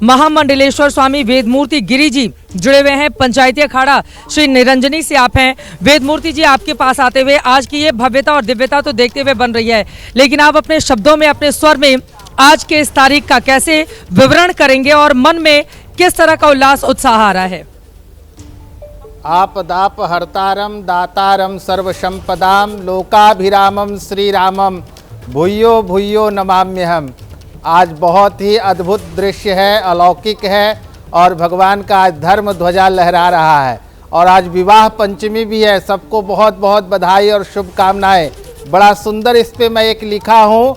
महामंडलेश्वर स्वामी वेदमूर्ति गिरी जी जुड़े हुए हैं। पंचायती अखाड़ा श्री निरंजनी से आप हैं। वेदमूर्ति जी, आपके पास आते हुए आज की ये भव्यता और दिव्यता तो देखते हुए बन रही है, लेकिन आप अपने शब्दों में, अपने स्वर में आज के इस तारीख का कैसे विवरण करेंगे और मन में किस तरह का उल्लास उत्साह आ रहा है? आपदाप हर्तारम दातारम सर्वसंपदाम लोकाभिरामम श्री रामम भूयो भूयो नमाम्यहम। आज बहुत ही अद्भुत दृश्य है, अलौकिक है और भगवान का आज धर्म ध्वजा लहरा रहा है। और आज विवाह पंचमी भी है। सबको बहुत बहुत बधाई और शुभकामनाएं। बड़ा सुंदर इस पे मैं एक लिखा हूँ,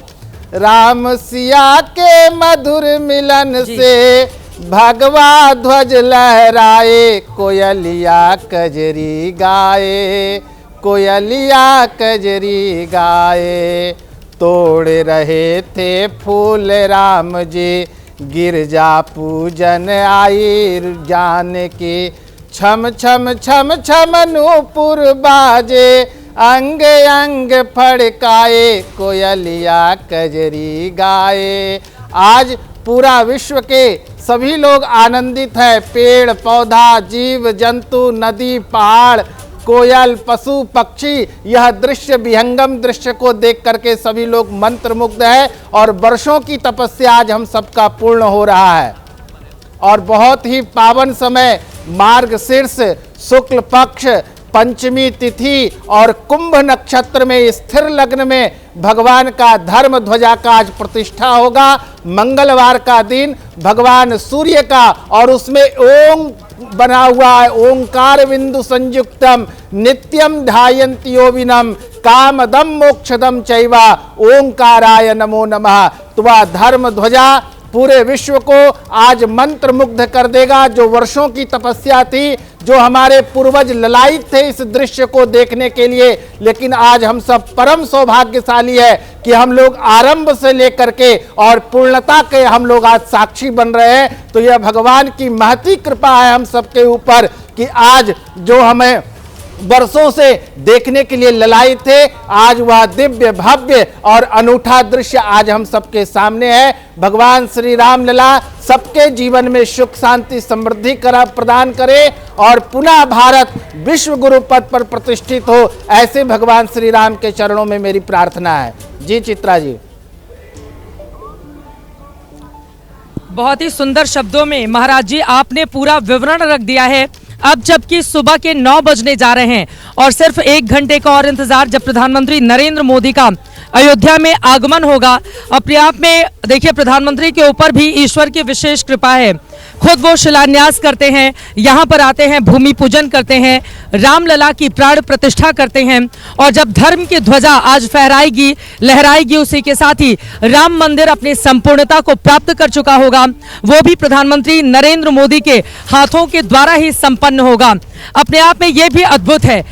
राम सिया के मधुर मिलन से भगवा ध्वज लहराए, कोयलिया कजरी गाए, कोयलिया कजरी गाए। तोड़ रहे थे फूल राम जी, गिरजा पूजन आई जान की। छम छम छम छम नूपुर बाजे, अंग अंग फड़काए, कोयलिया कजरी गाए। आज पूरा विश्व के सभी लोग आनंदित हैं। पेड़ पौधा, जीव जंतु, नदी पहाड़, कोयल, पशु पक्षी, यह दृश्य विहंगम दृश्य को देख करके सभी लोग मंत्रमुग्ध है। और वर्षों की तपस्या आज हम सबका पूर्ण हो रहा है। और बहुत ही पावन समय, मार्गशीर्ष शुक्ल पक्ष पंचमी तिथि और कुंभ नक्षत्र में स्थिर लग्न में भगवान का धर्म ध्वजा का आज प्रतिष्ठा होगा। मंगलवार का दिन भगवान सूर्य का, और उसमें ओम बना हुआ है, ओंकार बिंदु संयुक्तम नित्यम ध्यायन्ति योगिनम कामदम मोक्षदम चैवा ओंकाराय नमो नमः। तो वह धर्म ध्वजा पूरे विश्व को आज मंत्र मुग्ध कर देगा। जो वर्षों की तपस्या थी, जो हमारे पूर्वज ललायित थे इस दृश्य को देखने के लिए, लेकिन आज हम सब परम सौभाग्यशाली है कि हम लोग आरंभ से लेकर के और पूर्णता के हम लोग आज साक्षी बन रहे हैं। तो यह भगवान की महती कृपा है हम सबके ऊपर कि आज जो हमें वर्षों से देखने के लिए ललायित थे, आज वह दिव्य भव्य और अनूठा दृश्य आज हम सबके सामने है। भगवान श्री राम लला सबके जीवन में सुख शांति समृद्धि प्रदान करे और पुनः भारत विश्व गुरु पद पर प्रतिष्ठित हो, ऐसे भगवान श्री राम के चरणों में मेरी प्रार्थना है। जी चित्रा जी। बहुत ही सुंदर शब्दों में महाराज जी आपने पूरा विवरण रख दिया है। अब जबकि सुबह के 9 बजने जा रहे हैं और सिर्फ 1 घंटे का और इंतजार, जब प्रधानमंत्री नरेंद्र मोदी का अयोध्या में आगमन होगा। अपने आप में देखिए, प्रधानमंत्री के ऊपर भी ईश्वर की विशेष कृपा है। खुद वो शिलान्यास करते हैं, यहाँ पर आते हैं, भूमि पूजन करते हैं, रामलला की प्राण प्रतिष्ठा करते हैं। और जब धर्म की ध्वजा आज फहराएगी, लहराएगी, उसी के साथ ही राम मंदिर अपनी संपूर्णता को प्राप्त कर चुका होगा। वो भी प्रधानमंत्री नरेंद्र मोदी के हाथों के द्वारा ही संपन्न होगा। अपने आप में ये भी अद्भुत है।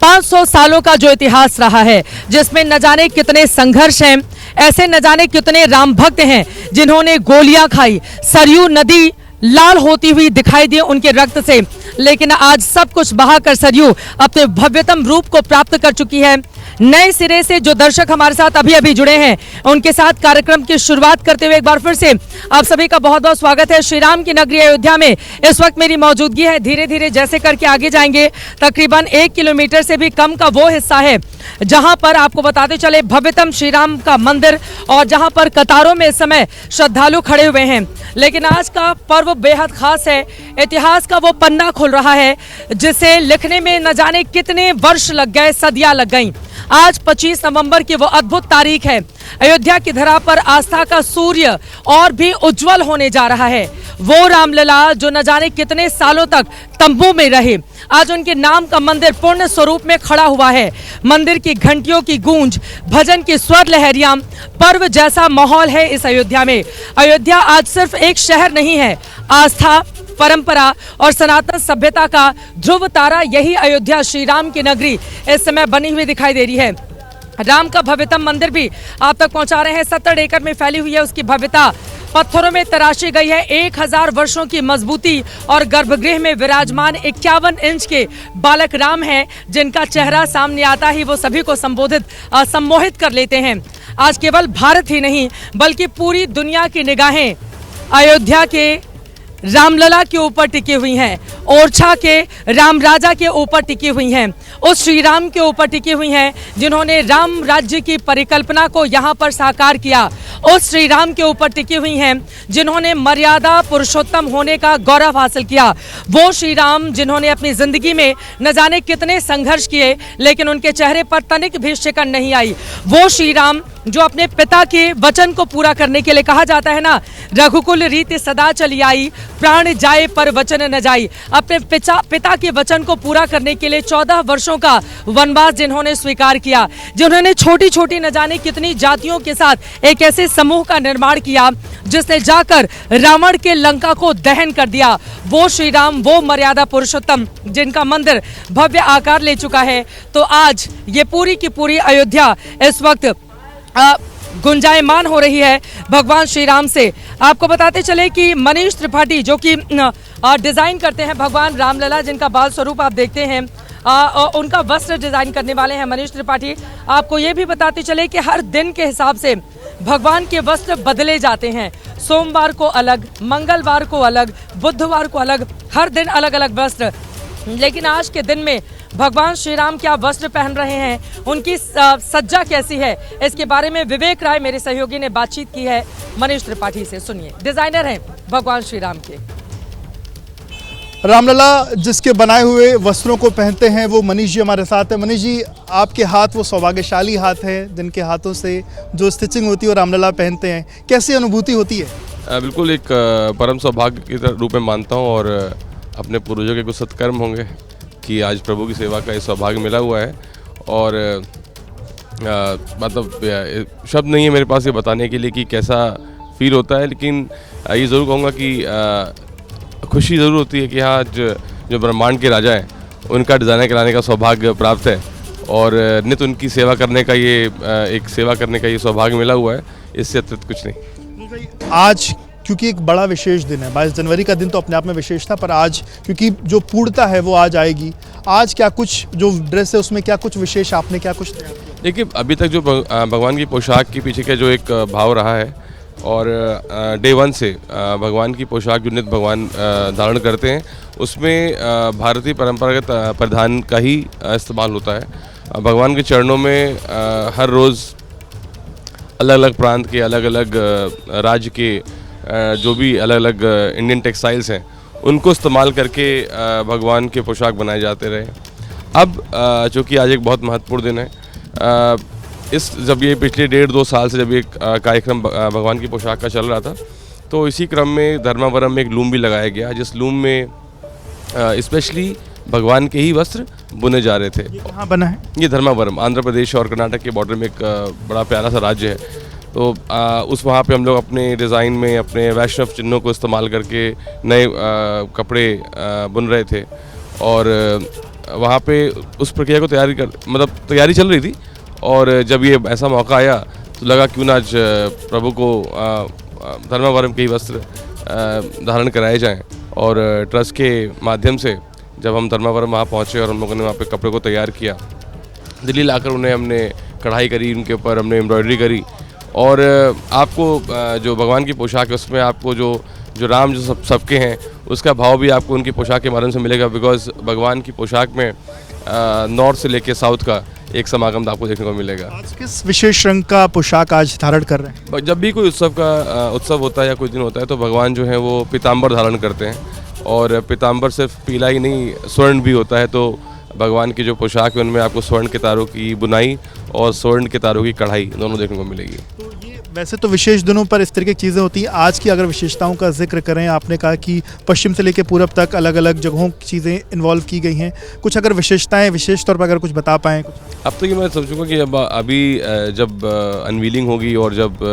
500 सालों का जो इतिहास रहा है, जिसमें न जाने कितने संघर्ष हैं, ऐसे न जाने कितने राम भक्त हैं जिन्होंने गोलियां खाई, सरयू नदी लाल होती हुई दिखाई दी उनके रक्त से, लेकिन आज सब कुछ बहाकर सरयू अपने भव्यतम रूप को प्राप्त कर चुकी है। नए सिरे से जो दर्शक हमारे साथ अभी अभी जुड़े हैं, उनके साथ कार्यक्रम की शुरुआत करते हुए एक बार फिर से आप सभी का बहुत बहुत स्वागत है। श्री राम की नगरी अयोध्या में इस वक्त मेरी मौजूदगी है। धीरे धीरे जैसे करके आगे जाएंगे, तकरीबन 1 किलोमीटर से भी कम का वो हिस्सा है जहां पर आपको बताते चले भव्यतम श्री राम का मंदिर, और जहां पर कतारों में इस समय श्रद्धालु खड़े हुए हैं। लेकिन आज का पर्व बेहद खास है। इतिहास का वो पन्ना खुल रहा है जिसे लिखने में न जाने कितने वर्ष लग गए, सदियां लग गईं। आज 25 नवंबर की वो अद्भुत तारीख है। अयोध्या की धरा पर आस्था का सूर्य और भी उज्जवल होने जा रहा है। वो रामलला जो न जाने कितने सालों तक तंबू में रहे, आज उनके नाम का मंदिर पूर्ण स्वरूप में खड़ा हुआ है। मंदिर की घंटियों की गूंज, भजन की स्वर लहरियां, पर्व जैसा माहौल है इस अयोध्या में। अयोध्या आज सिर्फ एक शहर नहीं है, आस्था, परंपरा और सनातन सभ्यता का ध्रुव तारा यही अयोध्या श्री राम की नगरी इस समय बनी हुई दिखाई दे रही है। राम का भव्यतम मंदिर भी आप तक पहुंचा रहे हैं। 70 एकड़ में फैली हुई है उसकी भव्यता। पत्थरों में तराशी गई है। 1000 वर्षों की मजबूती और गर्भगृह में विराजमान 51 इंच के बालक राम हैं, जिनका चेहरा सामने आता ही वो सभी को सम्मोहित कर लेते हैं। आज केवल भारत ही नहीं बल्कि पूरी दुनिया की निगाहें अयोध्या के रामलला के ऊपर टिकी हुई हैं, ओरछा के राम राजा के ऊपर टिकी हुई हैं, उस श्री राम के ऊपर टिकी हुई हैं जिन्होंने राम राज्य की परिकल्पना को यहाँ पर साकार किया, उस श्री राम के ऊपर टिकी हुई हैं जिन्होंने मर्यादा पुरुषोत्तम होने का गौरव हासिल किया, वो श्री राम जिन्होंने अपनी जिंदगी में न जाने कितने संघर्ष किए लेकिन उनके चेहरे पर तनिक भी शिकन नहीं आई, वो श्री राम जो अपने पिता के वचन को पूरा करने के लिए, कहा जाता है ना, रघुकुल रीति सदा चली आई, प्राण जाए पर वचन न जाई, अपने पिता के वचन को पूरा करने के लिए 14 वर्षों का वनवास जिन्होंने स्वीकार किया, जिन्होंने छोटी छोटी न जाने कितनी जातियों के साथ एक ऐसे समूह का निर्माण किया जिसने जाकर रावण के लंका को दहन कर दिया, वो श्री राम, वो मर्यादा पुरुषोत्तम जिनका मंदिर भव्य आकार ले चुका है। तो आज ये पूरी की पूरी अयोध्या इस वक्त गुंजायमान हो रही है भगवान श्री राम से। आपको बताते चले कि मनीष त्रिपाठी जो कि डिज़ाइन करते हैं भगवान रामलला, जिनका बाल स्वरूप आप देखते हैं, उनका वस्त्र डिज़ाइन करने वाले हैं मनीष त्रिपाठी। आपको ये भी बताते चले कि हर दिन के हिसाब से भगवान के वस्त्र बदले जाते हैं, सोमवार को अलग, मंगलवार को अलग, बुधवार को अलग, हर दिन अलग अलग वस्त्र। लेकिन आज के दिन में भगवान श्री राम क्या वस्त्र पहन रहे हैं, उनकी सज्जा कैसी है, इसके बारे में विवेक राय मेरे सहयोगी ने बातचीत की है मनीष त्रिपाठी से। सुनिए, डिजाइनर हैं भगवान श्री राम के। रामलला जिसके बनाए हुए वस्त्रों को पहनते हैं वो मनीष जी हमारे साथ है। मनीष जी, आपके हाथ वो सौभाग्यशाली हाथ है जिनके हाथों से जो स्टिचिंग होती है और रामलला पहनते हैं, कैसी अनुभूति होती है? बिल्कुल एक परम सौभाग्य के रूप में मानता हूँ और अपने पूर्वजों के कुछ सत्कर्म होंगे कि आज प्रभु की सेवा का ये सौभाग्य मिला हुआ है। और मतलब शब्द नहीं है मेरे पास ये बताने के लिए कि कैसा फील होता है, लेकिन ये ज़रूर कहूँगा कि खुशी ज़रूर होती है कि हाँ जो ब्रह्मांड के राजा हैं उनका डिज़ाइनर कराने का सौभाग्य प्राप्त है और नित उनकी सेवा करने का ये सौभाग्य मिला हुआ है, इससे अतिरिक्त कुछ नहीं। आज क्योंकि एक बड़ा विशेष दिन है, 22 जनवरी का दिन तो अपने आप में विशेष था, पर आज क्योंकि जो पूर्णता है वो आज आएगी, आज क्या कुछ जो ड्रेस है उसमें क्या कुछ विशेष आपने क्या कुछ तैयार किया? देखिए, अभी तक जो भगवान की पोशाक के पीछे का जो एक भाव रहा है और डे वन से भगवान की पोशाक जो नित्य भगवान धारण करते हैं उसमें भारतीय परंपरागत परिधान का ही इस्तेमाल होता है। भगवान के चरणों में हर रोज़ अलग अलग प्रांत के, अलग अलग राज्य के जो भी अलग अलग इंडियन टेक्सटाइल्स हैं उनको इस्तेमाल करके भगवान के पोशाक बनाए जाते रहे। अब चूँकि आज एक बहुत महत्वपूर्ण दिन है, जब ये पिछले 1.5-2 साल से जब ये कार्यक्रम भगवान की पोशाक का चल रहा था, तो इसी क्रम में धर्मावरम में एक लूम भी लगाया गया, जिस लूम में स्पेशली भगवान के ही वस्त्र बुने जा रहे थे। ये कहाँ बना है? ये धर्मावरम आंध्र प्रदेश और कर्नाटक के बॉर्डर में एक बड़ा प्यारा सा राज्य है। तो वहाँ पे हम लोग अपने डिज़ाइन में अपने वैष्णव चिन्हों को इस्तेमाल करके नए कपड़े बुन रहे थे और वहाँ पे उस प्रक्रिया को तैयारी चल रही थी। और जब ये ऐसा मौका आया तो लगा क्यों ना आज प्रभु को धर्मावरम के ही वस्त्र धारण कराए जाएं। और ट्रस्ट के माध्यम से जब हम धर्मावरम वहाँ पहुँचे और हम लोगों ने वहाँ पे कपड़े को तैयार किया, दिल्ली लाकर उन्हें हमने कढ़ाई करी, उनके ऊपर हमने एम्ब्रॉयडरी करी और आपको जो भगवान की पोशाक है उसमें आपको जो राम जो सबके हैं उसका भाव भी आपको उनकी पोशाक के माध्यम से मिलेगा। बिकॉज भगवान की पोशाक में नॉर्थ से लेके साउथ का एक समागम आपको देखने को मिलेगा। आज किस विशेष रंग का पोशाक आज धारण कर रहे हैं? जब भी कोई उत्सव होता है या कोई दिन होता है तो भगवान जो है वो पीताम्बर धारण करते हैं और पीताम्बर सिर्फ पीला ही नहीं, स्वर्ण भी होता है। तो भगवान की जो पोशाक है उनमें आपको स्वर्ण के तारों की बुनाई और स्वर्ण के तारों की कढ़ाई दोनों देखने को मिलेगी। तो ये वैसे तो विशेष दिनों पर इस तरह की चीज़ें होती हैं, आज की अगर विशेषताओं का जिक्र करें, आपने कहा कि पश्चिम से लेकर पूरब तक अलग अलग जगहों की चीज़ें इन्वॉल्व की गई हैं, कुछ अगर विशेषताएं विशेष तौर पर अगर कुछ बता पाएँ कुछ? अब तो ये मैं सोचूंगा कि अभी जब अनवीलिंग होगी और जब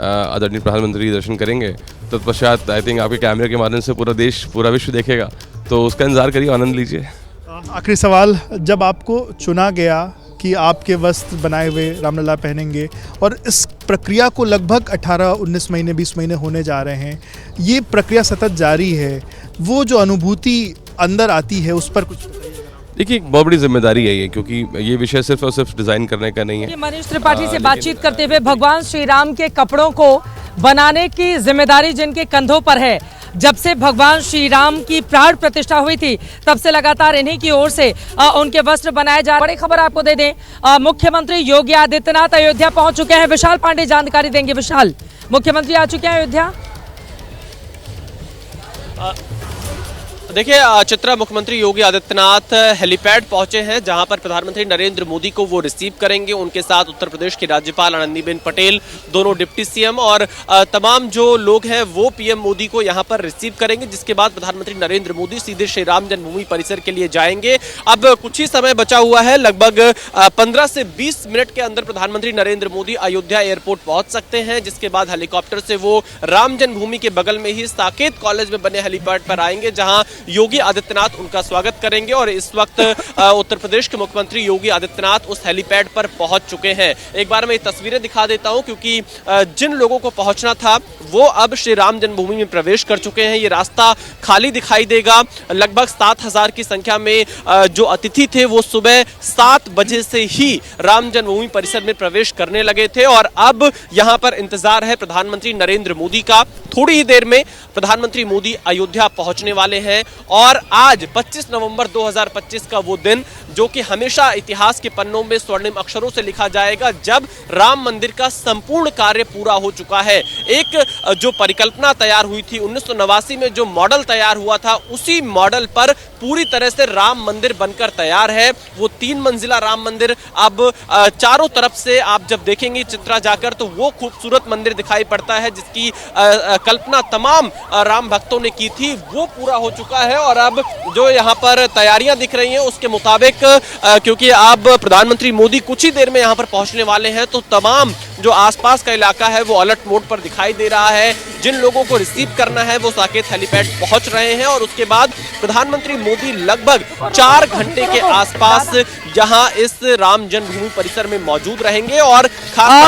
आदरणीय प्रधानमंत्री दर्शन करेंगे तो तत्पश्चात आई थिंक आपके कैमरे के माध्यम से पूरा देश, पूरा विश्व देखेगा, तो उसका इंतजार करिए, आनंद लीजिए। आखिरी सवाल, जब आपको चुना गया कि आपके वस्त्र बनाए हुए रामलला पहनेंगे और इस प्रक्रिया को लगभग 18-19 महीने 20 महीने होने जा रहे हैं, ये प्रक्रिया सतत जारी है, वो जो अनुभूति अंदर आती है उस पर कुछ बताइए। देखिए, एक बहुत बड़ी जिम्मेदारी है ये, क्योंकि ये विषय सिर्फ और सिर्फ डिज़ाइन करने का नहीं है। मनीष त्रिपाठी से बातचीत करते हुए भगवान श्री राम के कपड़ों को बनाने की जिम्मेदारी जिनके कंधों पर है। जब से भगवान श्री राम की प्राण प्रतिष्ठा हुई थी तब से लगातार इन्हीं की ओर से उनके वस्त्र बनाए जा रहे। बड़ी खबर आपको दे दें, मुख्यमंत्री योगी आदित्यनाथ अयोध्या पहुंच चुके हैं। विशाल पांडे जानकारी देंगे। विशाल, मुख्यमंत्री आ चुके हैं अयोध्या। देखिए चित्रा, मुख्यमंत्री योगी आदित्यनाथ हेलीपैड पहुंचे हैं जहां पर प्रधानमंत्री नरेंद्र मोदी को वो रिसीव करेंगे। उनके साथ उत्तर प्रदेश की राज्यपाल आनंदीबेन पटेल, दोनों डिप्टी सीएम और तमाम जो लोग हैं वो पीएम मोदी को यहां पर रिसीव करेंगे, जिसके बाद प्रधानमंत्री नरेंद्र मोदी सीधे श्री राम जन्मभूमि परिसर के लिए जाएंगे। अब कुछ ही समय बचा हुआ है, लगभग 15 से 20 मिनट के अंदर प्रधानमंत्री नरेंद्र मोदी अयोध्या एयरपोर्ट पहुंच सकते हैं, जिसके बाद हेलीकॉप्टर से वो राम जन्मभूमि के बगल में ही साकेत कॉलेज में बने हेलीपैड पर आएंगे, जहां योगी आदित्यनाथ उनका स्वागत करेंगे। और इस वक्त उत्तर प्रदेश के मुख्यमंत्री योगी आदित्यनाथ उस हेलीपैड पर पहुंच चुके हैं। एक बार मैं ये तस्वीरें दिखा देता हूं, क्योंकि जिन लोगों को पहुंचना था वो अब श्री राम जन्मभूमि में प्रवेश कर चुके हैं। ये रास्ता खाली दिखाई देगा। लगभग 7,000 की संख्या में जो अतिथि थे वो सुबह 7 बजे से ही राम जन्मभूमि परिसर में प्रवेश करने लगे थे और अब यहां पर इंतजार है प्रधानमंत्री नरेंद्र मोदी का। थोड़ी ही देर में प्रधानमंत्री मोदी अयोध्या पहुंचने वाले हैं और आज 25 नवंबर 2025 का वो दिन जो कि हमेशा इतिहास के पन्नों में स्वर्णिम अक्षरों से लिखा जाएगा, जब राम मंदिर का संपूर्ण कार्य पूरा हो चुका है। एक जो परिकल्पना तैयार हुई थी 1989 में, जो मॉडल तैयार हुआ था, उसी मॉडल पर पूरी तरह से राम मंदिर बनकर तैयार है। वो 3 मंजिला राम मंदिर अब चारों तरफ से आप जब देखेंगे चित्रा जाकर तो वो खूबसूरत मंदिर दिखाई पड़ता है, जिसकी कल्पना तमाम राम भक्तों ने की थी, वो पूरा हो चुका है। और अब जो यहाँ पर तैयारियां दिख रही हैं उसके मुताबिक, क्योंकि अब प्रधानमंत्री मोदी कुछ ही देर में यहाँ पर पहुंचने वाले हैं, तो तमाम जो आसपास का इलाका है वो अलर्ट मोड पर दिखाई दे रहा है। जिन लोगों को रिसीव करना है वो साकेत हेलीपैड पहुंच रहे हैं और उसके बाद प्रधानमंत्री मोदी लगभग 4 घंटे के आसपास यहाँ इस राम जन्मभूमि परिसर में मौजूद रहेंगे। और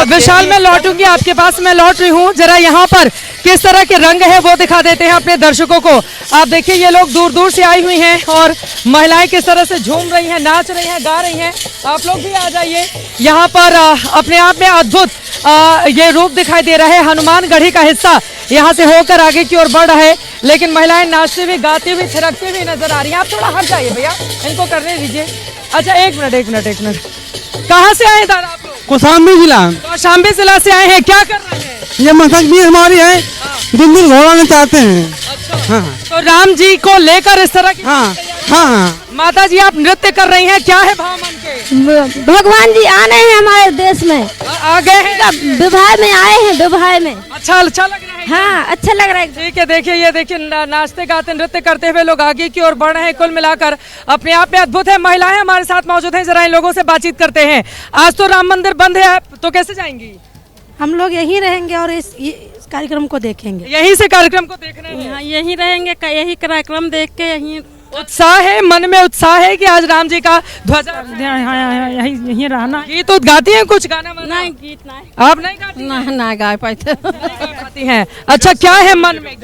विशाल, मैं लौटूंगी आपके पास, मैं लौट रही हूँ। जरा यहाँ पर किस तरह के रंग है वो दिखा देते हैं अपने दर्शकों को। आप देखिए, ये लोग दूर दूर से आई हुई हैं और महिलाएं किस तरह से झूम रही हैं, नाच रही हैं, गा रही हैं। आप लोग भी आ जाइए। यहाँ पर अपने आप में अद्भुत ये रूप दिखाई दे रहा है। हनुमान गढ़ी का हिस्सा यहाँ से होकर आगे की ओर बढ़ रहा है, लेकिन महिलाएं नाचती हुई, गाती हुई, थिरकती हुई नजर आ रही हैं। आप थोड़ा हट जाइए भैया, इनको करने दीजिए। अच्छा, एक मिनट। कहाँ से आए दादा आप लोग? कौशाम्बी जिला। कौशाम्बी जिला से आए हैं, क्या कर रहे हैं? ये मशक भी हमारी है, दिन घोड़ाना चाहते हैं। अच्छा। हाँ। तो राम जी को लेकर इस तरह की हाँ। माता जी आप नृत्य कर रही हैं, क्या है भाव मन के? भगवान जी आने हैं हमारे देश में, आ गए हैं, विवाह में आए हैं, विवाह में। अच्छा लग रहा है। हाँ, अच्छा लग रहा है। ठीक है, देखिए ये देखिए नाचते गाते नृत्य करते हुए लोग आगे की ओर बढ़ रहे हैं। कुल मिलाकर अपने आप में अद्भुत है। महिलाएं हमारे साथ मौजूद हैं, जरा इन लोगों से बातचीत करते हैं। आज तो राम मंदिर बंद है, तो कैसे जाएंगी? हम लोग यहीं रहेंगे और इस कार्यक्रम को देखेंगे। यहीं से कार्यक्रम को देख रहे हैं? हाँ, यहीं रहेंगे, यही कार्यक्रम देख के यहीं। उत्साह है, मन में उत्साह है कि आज राम जी का ध्वजा यहीं रहना। गीत तो गाती हैं, कुछ गाना वाना? नहीं, गीत नहीं। आप नहीं गाती? ना गा पाते। गाती हैं। अच्छा, क्या है मन में?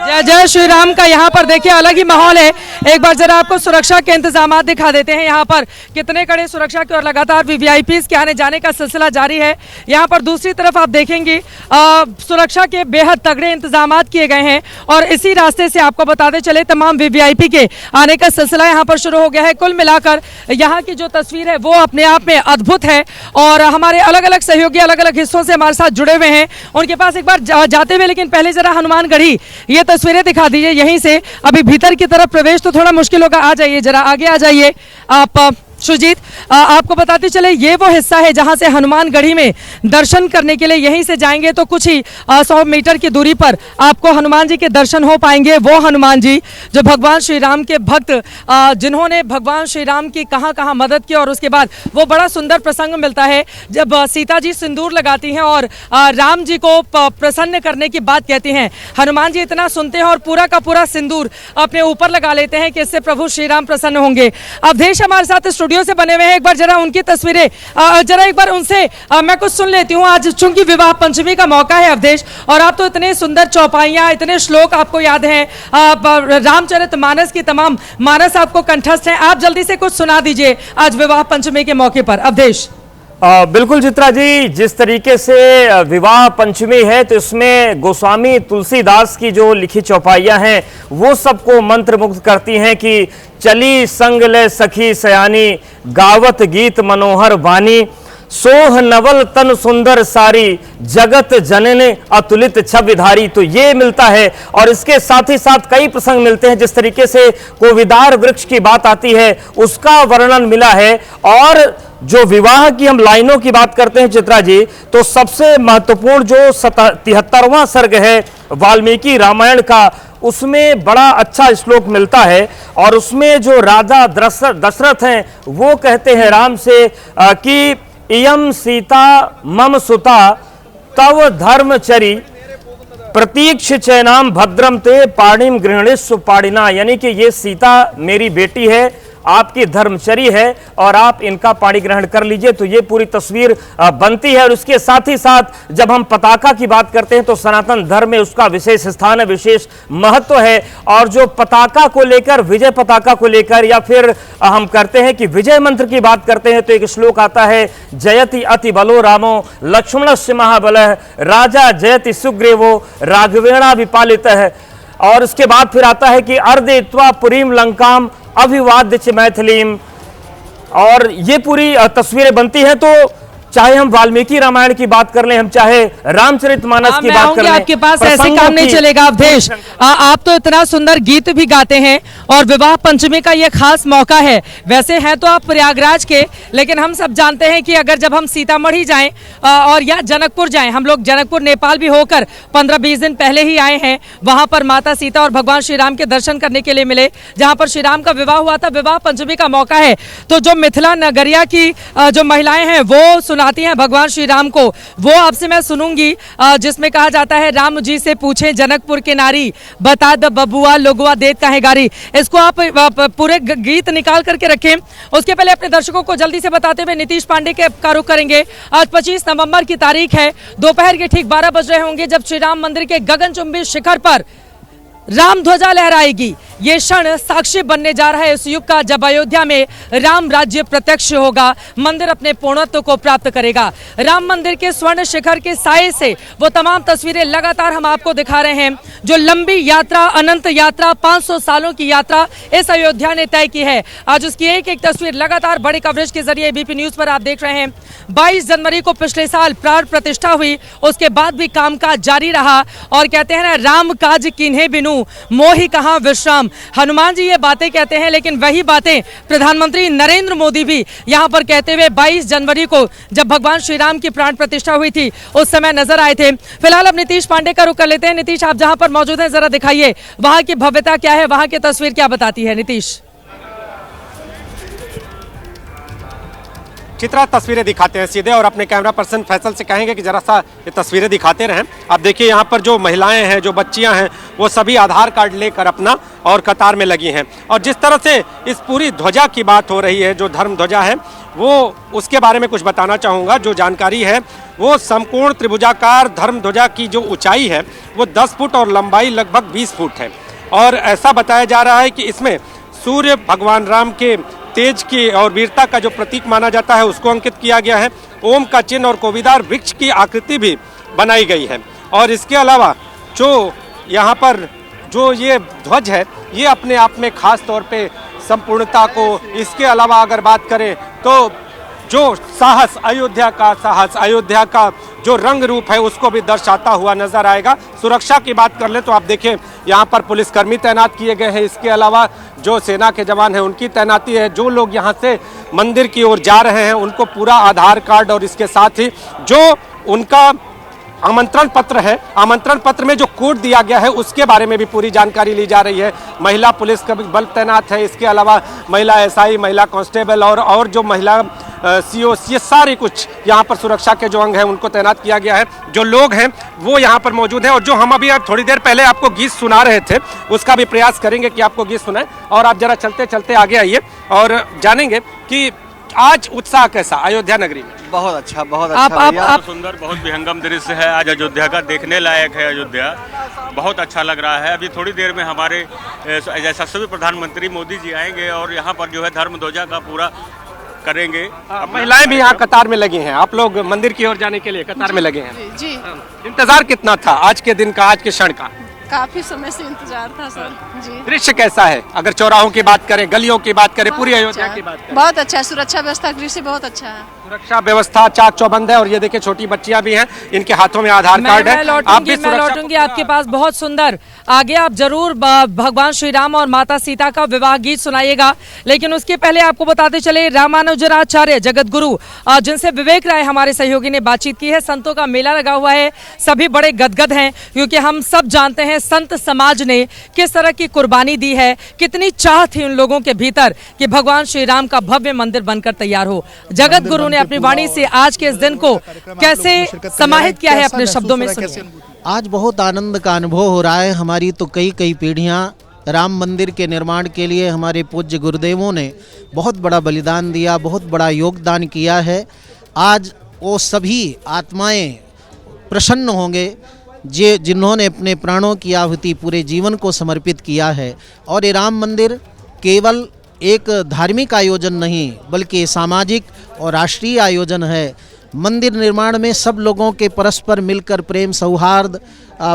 जय जय श्री राम का यहाँ पर देखिए अलग ही माहौल है। एक बार जरा आपको सुरक्षा के इंतजाम दिखा देते हैं। यहाँ पर कितने कड़े सुरक्षा के और लगातार वीवीआईपी के आने जाने का सिलसिला जारी है। यहाँ पर दूसरी तरफ आप देखेंगे सुरक्षा के बेहद तगड़े इंतजाम किए गए हैं और इसी रास्ते से आपको बताते चले तमाम वीवीआईपी के आने का सिलसिला यहाँ पर शुरू हो गया है। कुल मिलाकर यहाँ की जो तस्वीर है वो अपने आप में अद्भुत है और हमारे अलग अलग सहयोगी अलग अलग हिस्सों से हमारे साथ जुड़े हुए हैं। उनके पास एक बार जाते हुए, लेकिन पहले जरा हनुमान गढ़ी ये तस्वीरें दिखा दीजिए। यहीं से अभी भीतर की तरफ प्रवेश तो थोड़ा मुश्किल होगा। आ जाइए, जरा आगे आ जाइए आप सुजीत। आपको बताते चले ये वो हिस्सा है जहां से हनुमान गढ़ी में दर्शन करने के लिए यहीं से जाएंगे तो कुछ ही 100 मीटर की दूरी पर आपको हनुमान जी के दर्शन हो पाएंगे। वो हनुमान जी जो भगवान श्री राम के भक्त, जिन्होंने भगवान श्री राम की कहां कहां मदद की। और उसके बाद वो बड़ा सुंदर प्रसंग मिलता है जब सीता जी सिंदूर लगाती हैं और राम जी को प्रसन्न करने की बात कहती हैं। हनुमान जी इतना सुनते हैं और पूरा का पूरा सिंदूर अपने ऊपर लगा लेते हैं कि इससे प्रभु श्री राम प्रसन्न होंगे। अवधेश हमारे साथ स्टूडियो से बने हुए हैं, एक बार जरा उनकी तस्वीरें जरा एक बार उनसे मैं कुछ सुन लेती हूँ। आज चूंकि विवाह पंचमी का मौका है अवधेश, और आप तो इतने सुंदर चौपाइयाँ, इतने श्लोक आपको याद हैं, रामचरितमानस की तमाम मानस आपको कंठस्थ हैं। आप जल्दी से कुछ सुना दीजिए आज विवाह पंचमी के मौके पर अवधेश। बिल्कुल चित्रा जी, जिस तरीके से विवाह पंचमी है तो इसमें गोस्वामी तुलसीदास की जो लिखी चौपाइयां हैं वो सबको मंत्रमुग्ध करती हैं कि चली संग ले सखी सयानी, गावत गीत मनोहर वाणी, सोह नवल तन सुंदर सारी, जगत जनन अतुलित छविधारी। तो ये मिलता है और इसके साथ ही साथ कई प्रसंग मिलते हैं। जिस तरीके से कोविदार वृक्ष की बात आती है उसका वर्णन मिला है। और जो विवाह की हम लाइनों की बात करते हैं चित्रा जी, तो सबसे महत्वपूर्ण जो 73वां सर्ग है वाल्मीकि रामायण का, उसमें बड़ा अच्छा श्लोक मिलता है। और उसमें जो राजा दशरथ हैं वो कहते हैं राम से कि इयम सीता मम सुता तव धर्मचरी, प्रतीक्ष चैनाम भद्रम ते पाणिम गृहणीस्व पाणिना। यानी कि ये सीता मेरी बेटी है, आपकी धर्मचरी है और आप इनका पाणी ग्रहण कर लीजिए। तो ये पूरी तस्वीर बनती है। और उसके साथ ही साथ जब हम पताका की बात करते हैं तो सनातन धर्म में उसका विशेष स्थान है, विशेष महत्व है। और जो पताका को लेकर, विजय पताका को लेकर, या फिर हम करते हैं कि विजय मंत्र की बात करते हैं तो एक श्लोक आता है, जयति अति बलो रामो लक्ष्मणस्य महाबलः, राजा जयति सुग्रीवो राघवेणा विपालितः। और इसके बाद फिर आता है कि अर्दयित्वा पुरीम लंकाम अभिवाद्य च मैथिलीम। और ये पूरी तस्वीरें बनती हैं। तो चाहे हम वाल्मीकि रामायण की बात कर लें, हम चाहे रामचरितमानस की बात कर लें, आपके पास ऐसे काम नहीं चलेगा अवधेश। आप तो इतना सुंदर गीत भी गाते हैं और विवाह पंचमी का ये खास मौका है। वैसे हैं तो आप प्रयागराज के, लेकिन हम सब जानते हैं कि अगर जब हम सीतामढ़ी जाएं और या जनकपुर जाएं, हम लोग जनकपुर नेपाल भी होकर 15-20 दिन पहले ही आए हैं। वहां पर माता सीता और भगवान श्री राम के दर्शन करने के लिए मिले, जहां पर श्री राम का विवाह हुआ था। विवाह पंचमी का मौका है तो जो मिथिला नगरिया की जो महिलाएं हैं वो सुनाती हैं भगवान श्री राम को, वो आपसे मैं सुनूंगी, जिसमें कहा जाता है राम जी से पूछे जनकपुर के नारी, बता द बबुआ लोगुआ देत काहे गारी। इसको आप पूरे गीत निकाल करके रखें। उसके पहले अपने दर्शकों को जल्दी से बताते हुए नीतीश पांडे का रुख करेंगे। आज 25 नवंबर की तारीख है, दोपहर के ठीक 12 बज रहे होंगे जब श्री राम मंदिर के गगनचुंबी शिखर पर राम ध्वजा लहराएगी। ये क्षण साक्षी बनने जा रहा है इस युग का, जब अयोध्या में राम राज्य प्रत्यक्ष होगा, मंदिर अपने पूर्णत्व को प्राप्त करेगा। राम मंदिर के स्वर्ण शिखर के साये से वो तमाम तस्वीरें लगातार हम आपको दिखा रहे हैं। जो लंबी यात्रा, अनंत यात्रा, 500 सालों की यात्रा इस अयोध्या ने तय की है। आज उसकी एक एक तस्वीर लगातार बड़ी कवरेज के जरिए एबीपी न्यूज पर आप देख रहे हैं। 22 जनवरी को पिछले साल प्राण प्रतिष्ठा हुई, उसके बाद भी कामकाज जारी रहा। और कहते हैं ना, राम काज किन्हे बिनु मोहि कहां विश्राम। हनुमान जी ये बातें कहते हैं, लेकिन वही बातें प्रधानमंत्री नरेंद्र मोदी भी यहां पर कहते हुए 22 जनवरी को जब भगवान श्री राम की प्राण प्रतिष्ठा हुई थी उस समय नजर आए थे। फिलहाल अब नीतीश पांडे का रुख कर लेते हैं। नीतीश, आप जहां पर मौजूद हैं जरा दिखाइए वहां की भव्यता क्या है, वहां की तस्वीर क्या बताती है। नीतीश, चित्रा तस्वीरें दिखाते हैं सीधे, और अपने कैमरा पर्सन फैसल से कहेंगे कि जरा सा ये तस्वीरें दिखाते रहें। आप देखिए यहाँ पर जो महिलाएं हैं, जो बच्चियां हैं, वो सभी आधार कार्ड लेकर अपना और कतार में लगी हैं। और जिस तरह से इस पूरी ध्वजा की बात हो रही है, जो धर्म ध्वजा है, वो उसके बारे में कुछ बताना चाहूँगा। जो जानकारी है वो संपूर्ण त्रिभुजाकार धर्म ध्वजा की जो ऊंचाई है वो 10 फुट और लंबाई लगभग 20 फुट है। और ऐसा बताया जा रहा है कि इसमें सूर्य भगवान राम के तेज की और वीरता का जो प्रतीक माना जाता है उसको अंकित किया गया है। ओम का चिन्ह और कोविदार वृक्ष की आकृति भी बनाई गई है। और इसके अलावा जो यहाँ पर जो ये ध्वज है ये अपने आप में खास तौर पे संपूर्णता को, इसके अलावा अगर बात करें तो जो साहस, अयोध्या का साहस, अयोध्या का जो रंग रूप है उसको भी दर्शाता हुआ नजर आएगा। सुरक्षा की बात कर ले तो आप देखें यहाँ पर पुलिसकर्मी तैनात किए गए हैं। इसके अलावा जो सेना के जवान हैं उनकी तैनाती है। जो लोग यहाँ से मंदिर की ओर जा रहे हैं उनको पूरा आधार कार्ड और इसके साथ ही जो उनका आमंत्रण पत्र है, आमंत्रण पत्र में जो कोड दिया गया है उसके बारे में भी पूरी जानकारी ली जा रही है। महिला पुलिस का भी बल तैनात है। इसके अलावा महिला एसआई, महिला कांस्टेबल और जो महिला सीओ, ये सारे कुछ यहाँ पर सुरक्षा के जो अंग हैं उनको तैनात किया गया है। जो लोग हैं वो यहाँ पर मौजूद हैं। और जो हम अभी थोड़ी देर पहले आपको गीत सुना रहे थे उसका भी प्रयास करेंगे कि आपको गीत सुनाएं। और आप जरा चलते चलते आगे आइए और जानेंगे कि आज उत्साह कैसा अयोध्या नगरी में। बहुत अच्छा, बहुत अच्छा। बहुत सुंदर, बहुत विहंगम दृश्य है आज अयोध्या का, देखने लायक है अयोध्या। बहुत अच्छा लग रहा है। अभी थोड़ी देर में हमारे जैसा सभी प्रधानमंत्री मोदी जी आएंगे और यहाँ पर जो है धर्म ध्वजा का पूरा करेंगे। महिलाएं भी यहाँ कतार में लगी हैं, आप लोग मंदिर की ओर जाने के लिए कतार में लगे हैं। जी इंतजार कितना था आज के दिन का, आज के क्षण का? काफी समय से इंतजार था सर जी। दृश्य कैसा है? अगर चौराहों की बात करें, गलियों की बात करें, पूरी अयोध्या की बात करें? बहुत अच्छा है, सुरक्षा व्यवस्था दृश्य बहुत अच्छा है। सुरक्षा व्यवस्था चाक चौबंद है और ये देखिए छोटी बच्चियां भी हैं, इनके हाथों में आधार कार्ड है। मैं लौटूंगी आपके पास। बहुत सुंदर, आगे आप जरूर भगवान श्री राम और माता सीता का विवाह गीत सुनाइएगा, लेकिन उसके पहले आपको बताते चले रामानुजराचार्य जगत गुरु जिनसे विवेक राय हमारे सहयोगी ने बातचीत की है। संतों का मेला लगा हुआ है, सभी बड़े गदगद हैं क्योंकि हम सब जानते हैं संत समाज ने किस तरह की कुर्बानी दी है, कितनी चाह थी उन लोगों के भीतर कि भगवान श्री राम का भव्य मंदिर बनकर तैयार हो। जगत गुरु ने अपनी वाणी से आज के इस दिन को कैसे समाहित किया है अपने शब्दों में सुनिए। आज बहुत आनंद का अनुभव हो रहा है। हमारी तो कई पीढ़ियां राम मंदिर के निर्माण के लिए हमारे पूज्य गुरुदेवों ने बहुत बड़ा बलिदान दिया, बहुत बड़ा योगदान किया है। आज वो सभी आत्माएं प्रसन्न होंगे जिन्होंने अपने प्राणों की आहुति पूरे जीवन को समर्पित किया है। और ये राम मंदिर केवल एक धार्मिक आयोजन नहीं बल्कि सामाजिक और राष्ट्रीय आयोजन है। मंदिर निर्माण में सब लोगों के परस्पर मिलकर प्रेम सौहार्द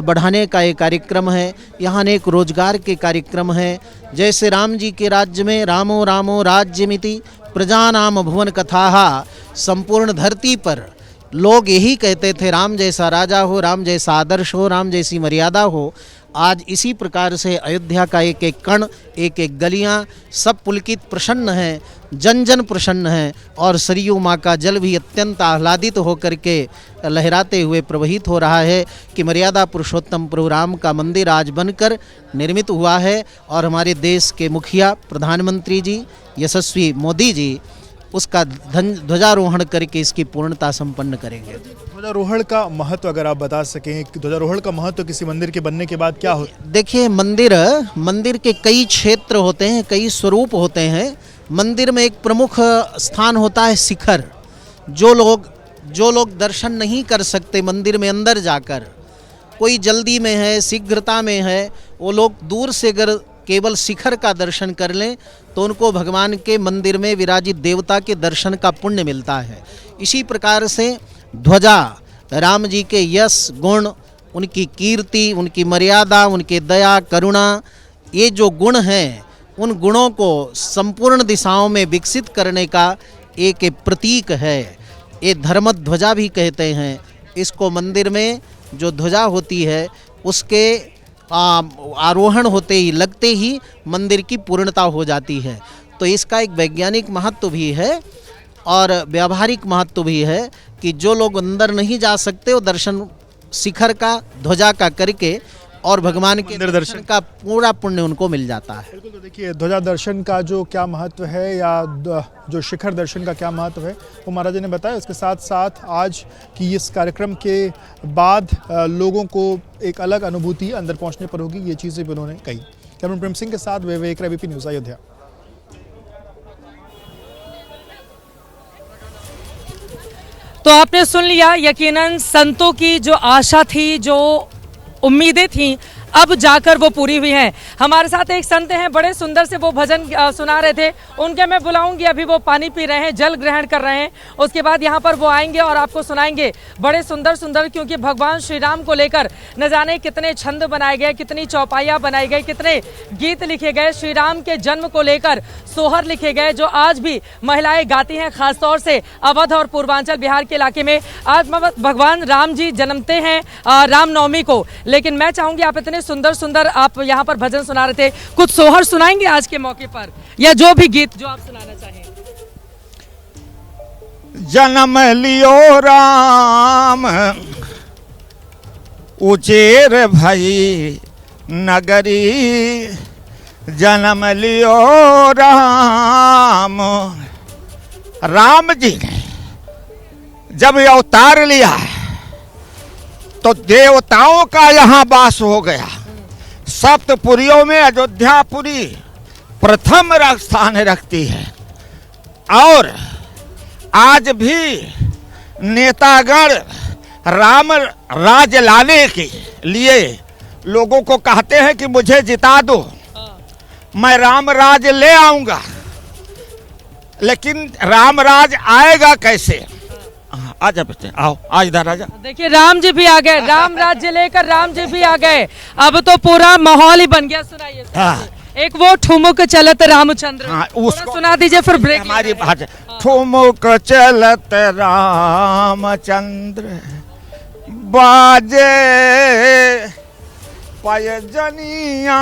बढ़ाने का एक कार्यक्रम है। यहाँ अनेक रोजगार के कार्यक्रम हैं। जैसे राम जी के राज्य में रामो रामो राज्यमिति प्रजानाम भुवन कथाहा, संपूर्ण धरती पर लोग यही कहते थे राम जैसा राजा हो, राम जैसा आदर्श हो, राम जैसी मर्यादा हो। आज इसी प्रकार से अयोध्या का एक एक कण, एक एक गलियां सब पुलकित प्रसन्न हैं, जन जन प्रसन्न हैं और सरयू माँ का जल भी अत्यंत आह्लादित होकर के लहराते हुए प्रवहित हो रहा है कि मर्यादा पुरुषोत्तम प्रभु राम का मंदिर आज बनकर निर्मित हुआ है। और हमारे देश के मुखिया प्रधानमंत्री जी यशस्वी मोदी जी उसका ध्वजारोहण करके इसकी पूर्णता संपन्न करेंगे। ध्वजारोहण का महत्व अगर आप बता सकें, ध्वजारोहण का महत्व किसी मंदिर के बनने के बाद क्या होता है? देखिए, मंदिर के कई क्षेत्र होते हैं, कई स्वरूप होते हैं। मंदिर में एक प्रमुख स्थान होता है शिखर। जो लोग दर्शन नहीं कर सकते मंदिर में अंदर जाकर, कोई जल्दी में है, शीघ्रता में है, वो लोग दूर से अगर केवल शिखर का दर्शन कर लें तो उनको भगवान के मंदिर में विराजित देवता के दर्शन का पुण्य मिलता है। इसी प्रकार से ध्वजा राम जी के यश गुण, उनकी कीर्ति, उनकी मर्यादा, उनके दया करुणा, ये जो गुण हैं उन गुणों को संपूर्ण दिशाओं में विकसित करने का एक प्रतीक है। ये धर्म ध्वजा भी कहते हैं इसको। मंदिर में जो ध्वजा होती है उसके आरोहण होते ही लगते ही मंदिर की पूर्णता हो जाती है। तो इसका एक वैज्ञानिक महत्व भी है और व्यावहारिक महत्व भी है कि जो लोग अंदर नहीं जा सकते वो दर्शन शिखर का, ध्वजा का करके और भगवान के दर्शन का पूरा पुण्य उनको मिल जाता है। बिल्कुल। तो देखिए, ध्वजा दर्शन का जो क्या महत्व है या जो शिखर दर्शन का क्या महत्व है वो महाराज ने बताया। उसके साथ साथ आज की इस कार्यक्रम के बाद लोगों को एक अलग अनुभूति अंदर पहुंचने पर होगी, ये चीज़ें भी उन्होंने कही। कैमरा प्रेम सिंह के साथ विवेक राय, ABP न्यूज़ अयोध्या। तो आपने सुन लिया, यकीनन संतों की जो आशा थी, जो उम्मीदें थी, अब जाकर वो पूरी हुई हैं। हमारे साथ एक संत हैं, बड़े सुंदर से वो भजन सुना रहे थे, उनके मैं बुलाऊंगी। अभी वो पानी पी रहे हैं, जल ग्रहण कर रहे हैं, उसके बाद यहाँ पर वो आएंगे और आपको सुनाएंगे बड़े सुंदर सुंदर, क्योंकि भगवान श्री राम को लेकर न जाने कितने छंद बनाए गए, कितनी चौपाइयाँ बनाई गई, कितने गीत लिखे गए। श्री राम के जन्म को लेकर सोहर लिखे गए जो आज भी महिलाएं गाती हैं, खासतौर से अवध और पूर्वांचल बिहार के इलाके में। आज भगवान राम जी जन्मते हैं रामनवमी को, लेकिन मैं चाहूंगी आप इतने सुंदर सुंदर आप यहाँ पर भजन सुना रहे थे, कुछ सोहर सुनाएंगे आज के मौके पर, या जो भी गीत जो आप सुनाना चाहें। जन्म लियो राम उचेर भई नगरी, जन्म लियो राम। राम जी ने जब अवतार लिया तो देवताओं का यहाँ वास हो गया। सप्तपुरियों में अयोध्यापुरी प्रथम स्थान रखती है और आज भी नेतागण राम राज लाने के लिए लोगों को कहते हैं कि मुझे जिता दो, मैं राम राज ले आऊंगा। लेकिन रामराज आएगा कैसे? आजा बच्चे, आओ आज इधर आजा। देखिए राम जी भी आ गए, राम राज्य लेकर राम जी भी आ गए। अब तो पूरा माहौल ही बन गया। सुनाइए एक वो ठुमुक चलत रामचंद्र। हाँ, उसको सुना दीजिए फिर ब्रेक। हमारी भाषा ठुमुक चलत रामचंद्र बाजे पैजनिया,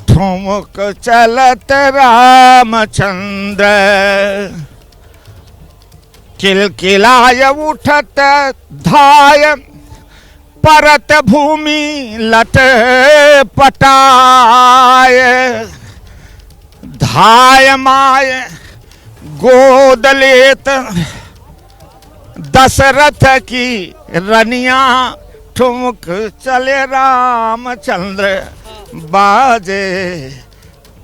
ठुमुक चलत रामचंद्र किलकिलाय उठत धाय, परत भूमि लट पटाय, धाय माय गोद लेत दशरथ की रनिया, ठुमक चले रामचंद्र बाजे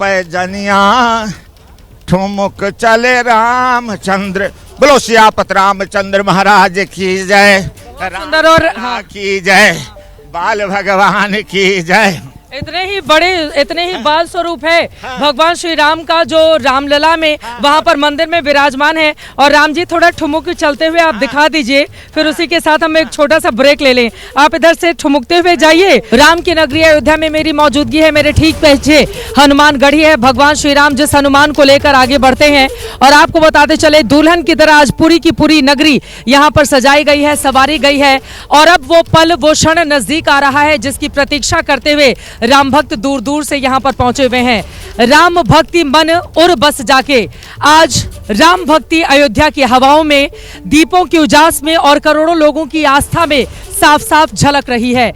पैजनिया, ठुमक चले रामचंद्र। बोलो सियापत रामचंद्र महाराज की जय, सुंदर और की जय, बाल भगवान की जय। इतने ही बाल स्वरूप है भगवान श्री राम का जो रामलला में वहाँ पर मंदिर में विराजमान है। और राम जी थोड़ा ठुमुक चलते हुए आप दिखा दीजिए, फिर उसी के साथ हम एक छोटा सा ब्रेक ले लें। आप इधर से ठुमुकते हुए जाइए। राम की नगरी अयोध्या में मेरी मौजूदगी है, मेरे ठीक पीछे हनुमान गढ़ी है। भगवान श्री राम जिस हनुमान को लेकर आगे बढ़ते हैं, और आपको बताते चले दुल्हन की तरह आज पूरी की पूरी नगरी यहाँ पर सजाई गई है, सवारी गई है। और अब वो पल, वो क्षण नजदीक आ रहा है जिसकी प्रतीक्षा करते हुए राम भक्त दूर दूर से यहाँ पर पहुंचे हुए हैं। राम भक्ति मन उर बस जाके आज राम भक्ति अयोध्या की हवाओं में, दीपों की उजास में और करोड़ों लोगों की आस्था में साफ साफ झलक रही है।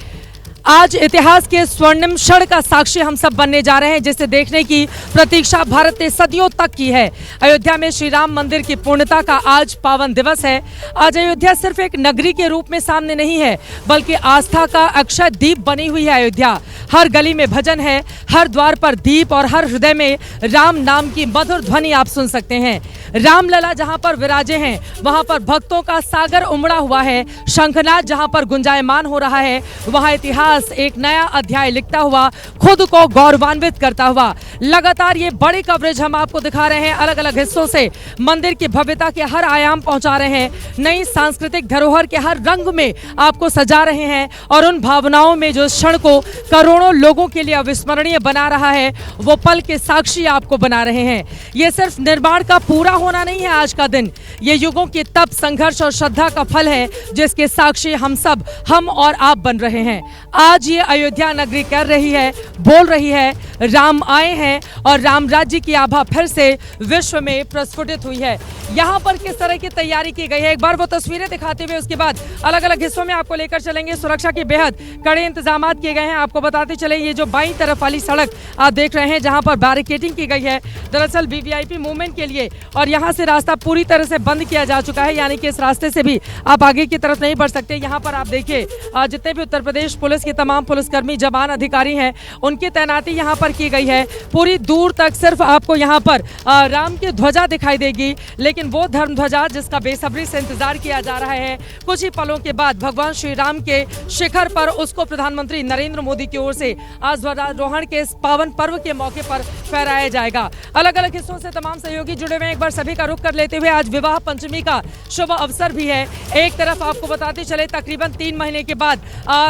आज इतिहास के स्वर्णिम क्षण का साक्षी हम सब बनने जा रहे हैं, जिसे देखने की प्रतीक्षा भारत ने सदियों तक की है। अयोध्या में श्री राम मंदिर की पूर्णता का आज पावन दिवस है। आज अयोध्या सिर्फ एक नगरी के रूप में सामने नहीं है, बल्कि आस्था का अक्षय दीप बनी हुई है अयोध्या। हर गली में भजन है, हर द्वार पर दीप और हर हृदय में राम नाम की मधुर ध्वनि आप सुन सकते हैं। रामलला जहां पर विराजे हैं, वहां पर भक्तों का सागर उमड़ा हुआ है। शंखनाद जहां पर गुंजायमान हो रहा है, वहां इतिहास एक नया अध्याय लिखता हुआ, खुद को गौरवान्वित करता हुआ। लगातार ये बड़ी कवरेज हम आपको दिखा रहे हैं, अलग अलग हिस्सों से मंदिर की भव्यता के हर आयाम पहुंचा रहे हैं, नई सांस्कृतिक धरोहर के हर रंग में आपको सजा रहे हैं। और उन भावनाओं में जो क्षण को करोड़ों लोगों के लिए अविस्मरणीय बना रहा है, वो पल के साक्षी आपको बना रहे हैं। ये सिर्फ निर्माण का पूरा होना नहीं है आज का दिन, ये युगों के तप, संघर्ष और श्रद्धा का फल है, जिसके साक्षी हम सब, हम और आप बन रहे हैं। आज ये अयोध्या नगरी कर रही है, बोल रही है, राम आए हैं और राम राज्य की आभा फिर से विश्व में प्रस्फुटित हुई है। यहाँ पर किस तरह की तैयारी की गई है, एक बार वो तस्वीरें दिखाते हुए उसके बाद अलग अलग हिस्सों में आपको लेकर चलेंगे। सुरक्षा के बेहद कड़े इंतजाम किए गए हैं। आपको बताते चले, ये जो बाईं तरफ वाली सड़क आप देख रहे हैं, जहाँ पर बैरिकेडिंग की गई है, दरअसल वीवीआईपी मूवमेंट के लिए, और यहाँ से रास्ता पूरी तरह से बंद किया जा चुका है, यानी कि इस रास्ते से भी आप आगे की तरफ नहीं बढ़ सकते। यहाँ पर आप देखिए, जितने भी उत्तर प्रदेश पुलिस के तमाम पुलिसकर्मी, जवान, अधिकारी हैं, उनकी तैनाती यहाँ पर की गई है। पूरी दूर तक सिर्फ आपको यहाँ पर राम की ध्वजा दिखाई देगी, लेकिन वो धर्म ध्वजा जिसका बेसब्री से इंतजार किया जा रहा है, कुछ ही पलों के बाद भगवान श्री राम के शिखर पर उसको प्रधानमंत्री नरेंद्र मोदी की ओर से आज ध्वजारोहण के इस पावन पर्व के मौके पर फहराया जाएगा। अलग अलग हिस्सों से तमाम सहयोगी जुड़े हुए हैं। एक बार सभी का रुख कर लेते हुए, आज विवाह पंचमी का शुभ अवसर भी है। एक तरफ आपको बताते चले, तकरीबन 3 महीने के बाद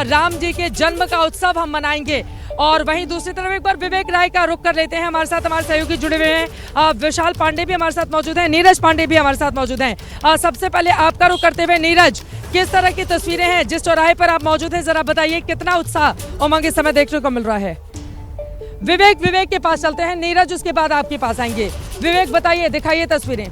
राम जी के जन्म का उत्सव हम मनाएंगे, और वहीं दूसरी तरफ एक बार विवेक राय का रुख कर लेते हैं। हमारे साथ हमारे सहयोगी जुड़े हुए हैं, विशाल पांडे भी हमारे साथ मौजूद हैं, नीरज पांडे भी हमारे साथ मौजूद हैं। सबसे पहले आपका रुख करते हुए नीरज, किस तरह की तस्वीरें हैं, जिस चौराहे पर आप मौजूद हैं, जरा बताइए कितना उत्साह उमंग इस समय देखने को मिल रहा है। विवेक के पास चलते हैं, नीरज उसके बाद आपके पास आएंगे। विवेक बताइए, दिखाइए तस्वीरें।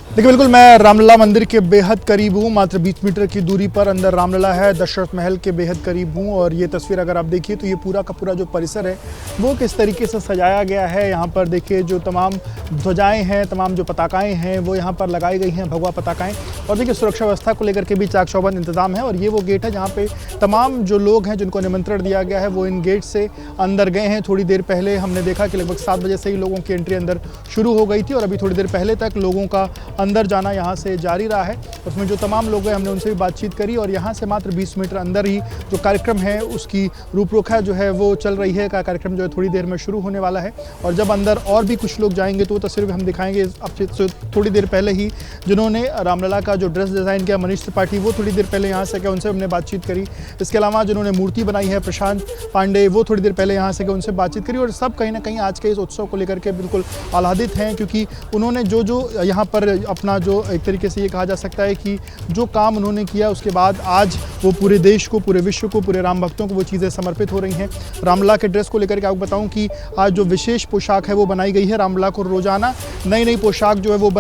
देखिए बिल्कुल, मैं रामलला मंदिर के बेहद करीब हूँ, मात्र 20 मीटर की दूरी पर अंदर रामलला है। दशरथ महल के बेहद करीब हूँ, और ये तस्वीर अगर आप देखिए तो ये पूरा का पूरा जो परिसर है वो किस तरीके से सजाया गया है। यहाँ पर देखिए जो तमाम ध्वजाएं हैं, तमाम जो पताकाएं हैं वो यहाँ पर लगाई गई हैं, भगवा पताकाएं। और देखिए सुरक्षा व्यवस्था को लेकर के भी चाक चौबंद इंतजाम है। और ये वो गेट है जहाँ पे तमाम जो लोग हैं जिनको निमंत्रण दिया गया है वो इन गेट से अंदर गए हैं। थोड़ी देर पहले हमने देखा कि लगभग 7 बजे से ही लोगों की एंट्री अंदर शुरू हो गई थी, और अभी थोड़ी देर पहले तक लोगों का अंदर जाना यहाँ से जारी रहा है। उसमें जो तमाम लोग हैं हमने उनसे भी बातचीत करी और यहाँ से मात्र 20 मीटर अंदर ही जो कार्यक्रम है उसकी रूपरेखा जो है वो चल रही है। कार्यक्रम जो है थोड़ी देर में शुरू होने वाला है और जब अंदर और भी कुछ लोग जाएंगे तो वो तस्वीर भी हम दिखाएंगे। अब से थोड़ी देर पहले ही जिन्होंने रामलला का जो ड्रेस डिज़ाइन किया मनीष त्रिपाठी, वो थोड़ी देर पहले यहाँ से गए, उनसे हमने बातचीत करी। इसके अलावा जिन्होंने मूर्ति बनाई है प्रशांत पांडे, वो थोड़ी देर पहले यहाँ से गए, उनसे बातचीत करी और सब कहीं ना कहीं आज के इस उत्सव को लेकर के बिल्कुल आह्लादित हैं क्योंकि उन्होंने जो यहाँ पर अपना जो एक तरीके से ये कहा जा सकता है कि जो काम उन्होंने किया उसके बाद आज वो पूरे देश को, पूरे विश्व को, पूरे राम भक्तों को वो चीज़ें समर्पित हो रही हैं। रामलला के ड्रेस को लेकर के आपको बताऊं कि आज जो विशेष पोशाक है वो बनाई गई है। रामलला को रोजाना नई नई पोशाक जो है वो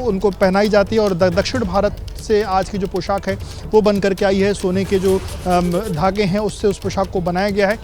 उनको पहनाई जाती है और दक्षिण भारत से आज की जो पोशाक है वो बन करके आई है। सोने के जो धागे हैं उससे उस पोशाक को बनाया गया है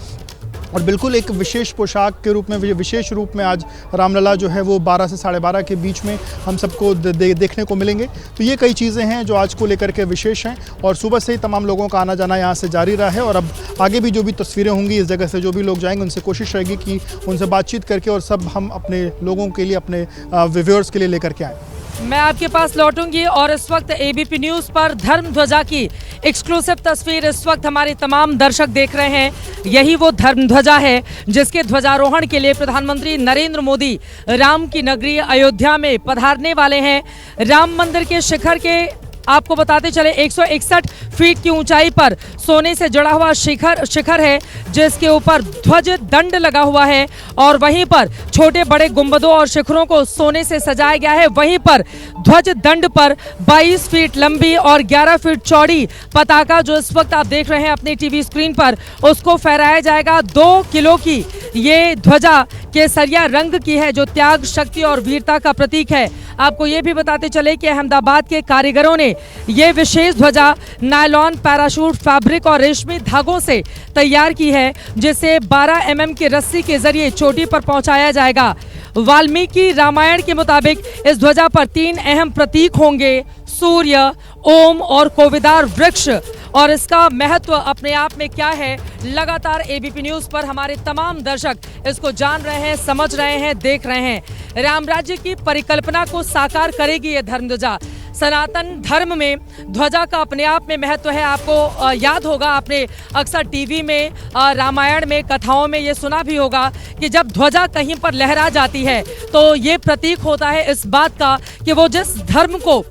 और बिल्कुल एक विशेष पोशाक के रूप में, विशेष रूप में आज रामलला जो है वो 12 से 12:30 के बीच में हम सबको देखने को मिलेंगे। तो ये कई चीज़ें हैं जो आज को लेकर के विशेष हैं और सुबह से ही तमाम लोगों का आना जाना यहाँ से जारी रहा है और अब आगे भी जो भी तस्वीरें होंगी इस जगह से जो भी लोग जाएंगे उनसे कोशिश रहेगी कि उनसे बातचीत करके और सब हम अपने लोगों के लिए, अपने व्यूअर्स के लिए लेकर के आएँ। मैं आपके पास लौटूंगी और इस वक्त एबीपी न्यूज़ पर धर्म ध्वजा की एक्सक्लूसिव तस्वीर इस वक्त हमारे तमाम दर्शक देख रहे हैं। यही वो धर्म ध्वजा है जिसके ध्वजारोहण के लिए प्रधानमंत्री नरेंद्र मोदी राम की नगरी अयोध्या में पधारने वाले हैं। राम मंदिर के शिखर के आपको बताते चले 161 फीट की ऊंचाई पर सोने से जड़ा हुआ शिखर है जिसके ऊपर ध्वज दंड लगा हुआ है और वहीं पर छोटे बड़े गुंबदों और शिखरों को सोने से सजाया गया है। वहीं पर ध्वज दंड पर 22 फीट लंबी और 11 फीट चौड़ी पताका जो इस वक्त आप देख रहे हैं अपने टीवी स्क्रीन पर, उसको फहराया जाएगा। 2 किलो की ये ध्वजा केसरिया रंग की है जो त्याग, शक्ति और वीरता का प्रतीक है। आपको ये भी बताते चले कि अहमदाबाद के कारीगरों ने ये विशेष ध्वजा नायलॉन, पैराशूट फैब्रिक और रेशमी धागों से तैयार की है जिसे 12 mm की रस्सी के जरिए चोटी पर पहुंचाया जाएगा। वाल्मीकि रामायण के मुताबिक इस ध्वजा पर 3 अहम प्रतीक होंगे, सूर्य, ओम और कोविदार वृक्ष। और इसका महत्व अपने आप में क्या है, लगातार एबीपी न्यूज़ पर हमारे तमाम दर्शक इसको जान रहे हैं, समझ रहे हैं, देख रहे हैं। राम राज्य की परिकल्पना को साकार करेगी ये धर्म ध्वजा। सनातन धर्म में ध्वजा का अपने आप में महत्व है। आपको याद होगा, आपने अक्सर टीवी में, रामायण में, कथाओं में ये सुना भी होगा कि जब ध्वजा कहीं पर लहरा जाती है तो ये प्रतीक होता है इस बात का कि वो जिस धर्म को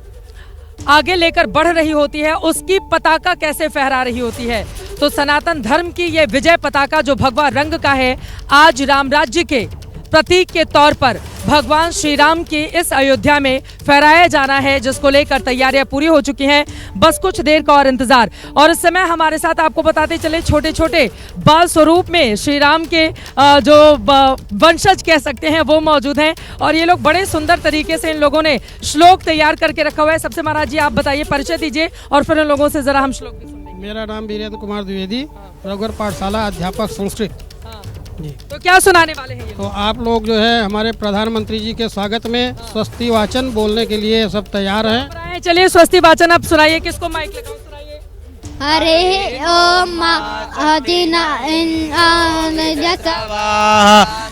आगे लेकर बढ़ रही होती है उसकी पताका कैसे फहरा रही होती है। तो सनातन धर्म की ये विजय पताका जो भगवा रंग का है, आज राम राज्य के प्रतीक के तौर पर भगवान श्री राम की इस अयोध्या में फहराया जाना है, जिसको लेकर तैयारियां पूरी हो चुकी हैं। बस कुछ देर का और इंतजार। और इस समय हमारे साथ आपको बताते चले छोटे छोटे बाल स्वरूप में श्री राम के जो वंशज कह सकते हैं वो मौजूद हैं और ये लोग बड़े सुंदर तरीके से इन लोगों ने श्लोक तैयार करके रखा हुआ है। सबसे महाराज जी आप बताइए, परिचय दीजिए और फिर इन लोगों से जरा हम श्लोक भी सुनेंगे। मेरा नाम वीरेंद्र कुमार द्विवेदी, रघुवर पाठशाला अध्यापक संस्कृत जी। तो क्या सुनाने वाले हैं ये? तो आप लोग जो है हमारे प्रधानमंत्री जी के स्वागत में स्वस्ति वाचन बोलने के लिए सब तैयार हैं। चलिए स्वस्ति वाचन आप सुनाइए। किसको माइक लगाऊं? सुनाइए। हरे ओम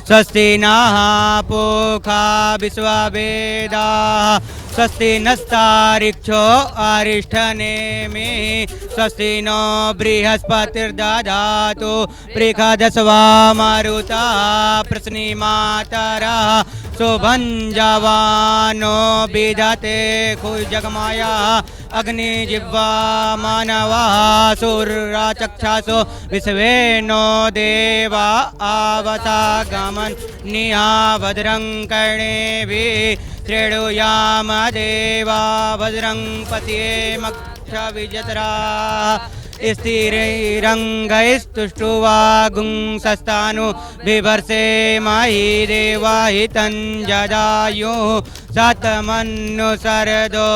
स्वस्ति नः पूषा विश्ववेदाः स्वस्ति नस्तारिक्षो अरिष्ठनेमिः स्वस्ति नो बृहस्पतिर्दधातु बृहदस्वा मरुतः प्रश्निमातरः शुभञ्जवानो विदते खुजगमाया अग्निजिह्वा मानवा सूर्यचक्षासो विश्वे नो देवा आवतागमन् निहाभद्रं कर्णेभिः श्रेणुयाम देवा भद्रं पश्येमक्षविजत्रा स्थिरैरङ्गैस्तुष्टुवागुंसस्तानु बिभर्षे महि देवा हितं जदायुः शतमन्नुसरदो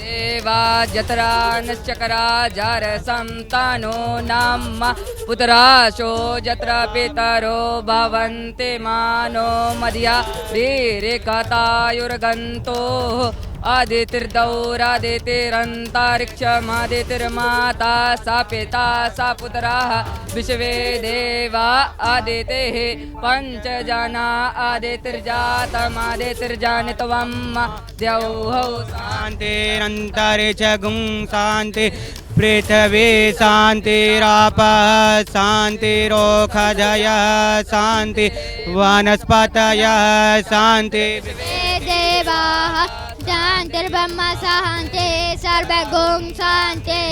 देवा जतरा नश्चकरा जार संतानो नाम पुत्राशो जत्र पितरो भवन्ति मानो मध्या वीरकतायुर्गन्तो आदितिर्दौरादितिरन्तरिक्षमादितिर्माता सा पिता सा पुत्राः विश्वे देवा आदितेः पञ्चजना आदितिर्जातमादितिर्जानित्वं द्यौः शान्तिरन्तरिक्षगुं शान्ति पृथिवी शान्तिरापः शान्तिरोषधयः शान्ति वनस्पतयः शान्ति देवाः शान्तिर्ब्रह्म शान्ति सर्वगुं शान्ति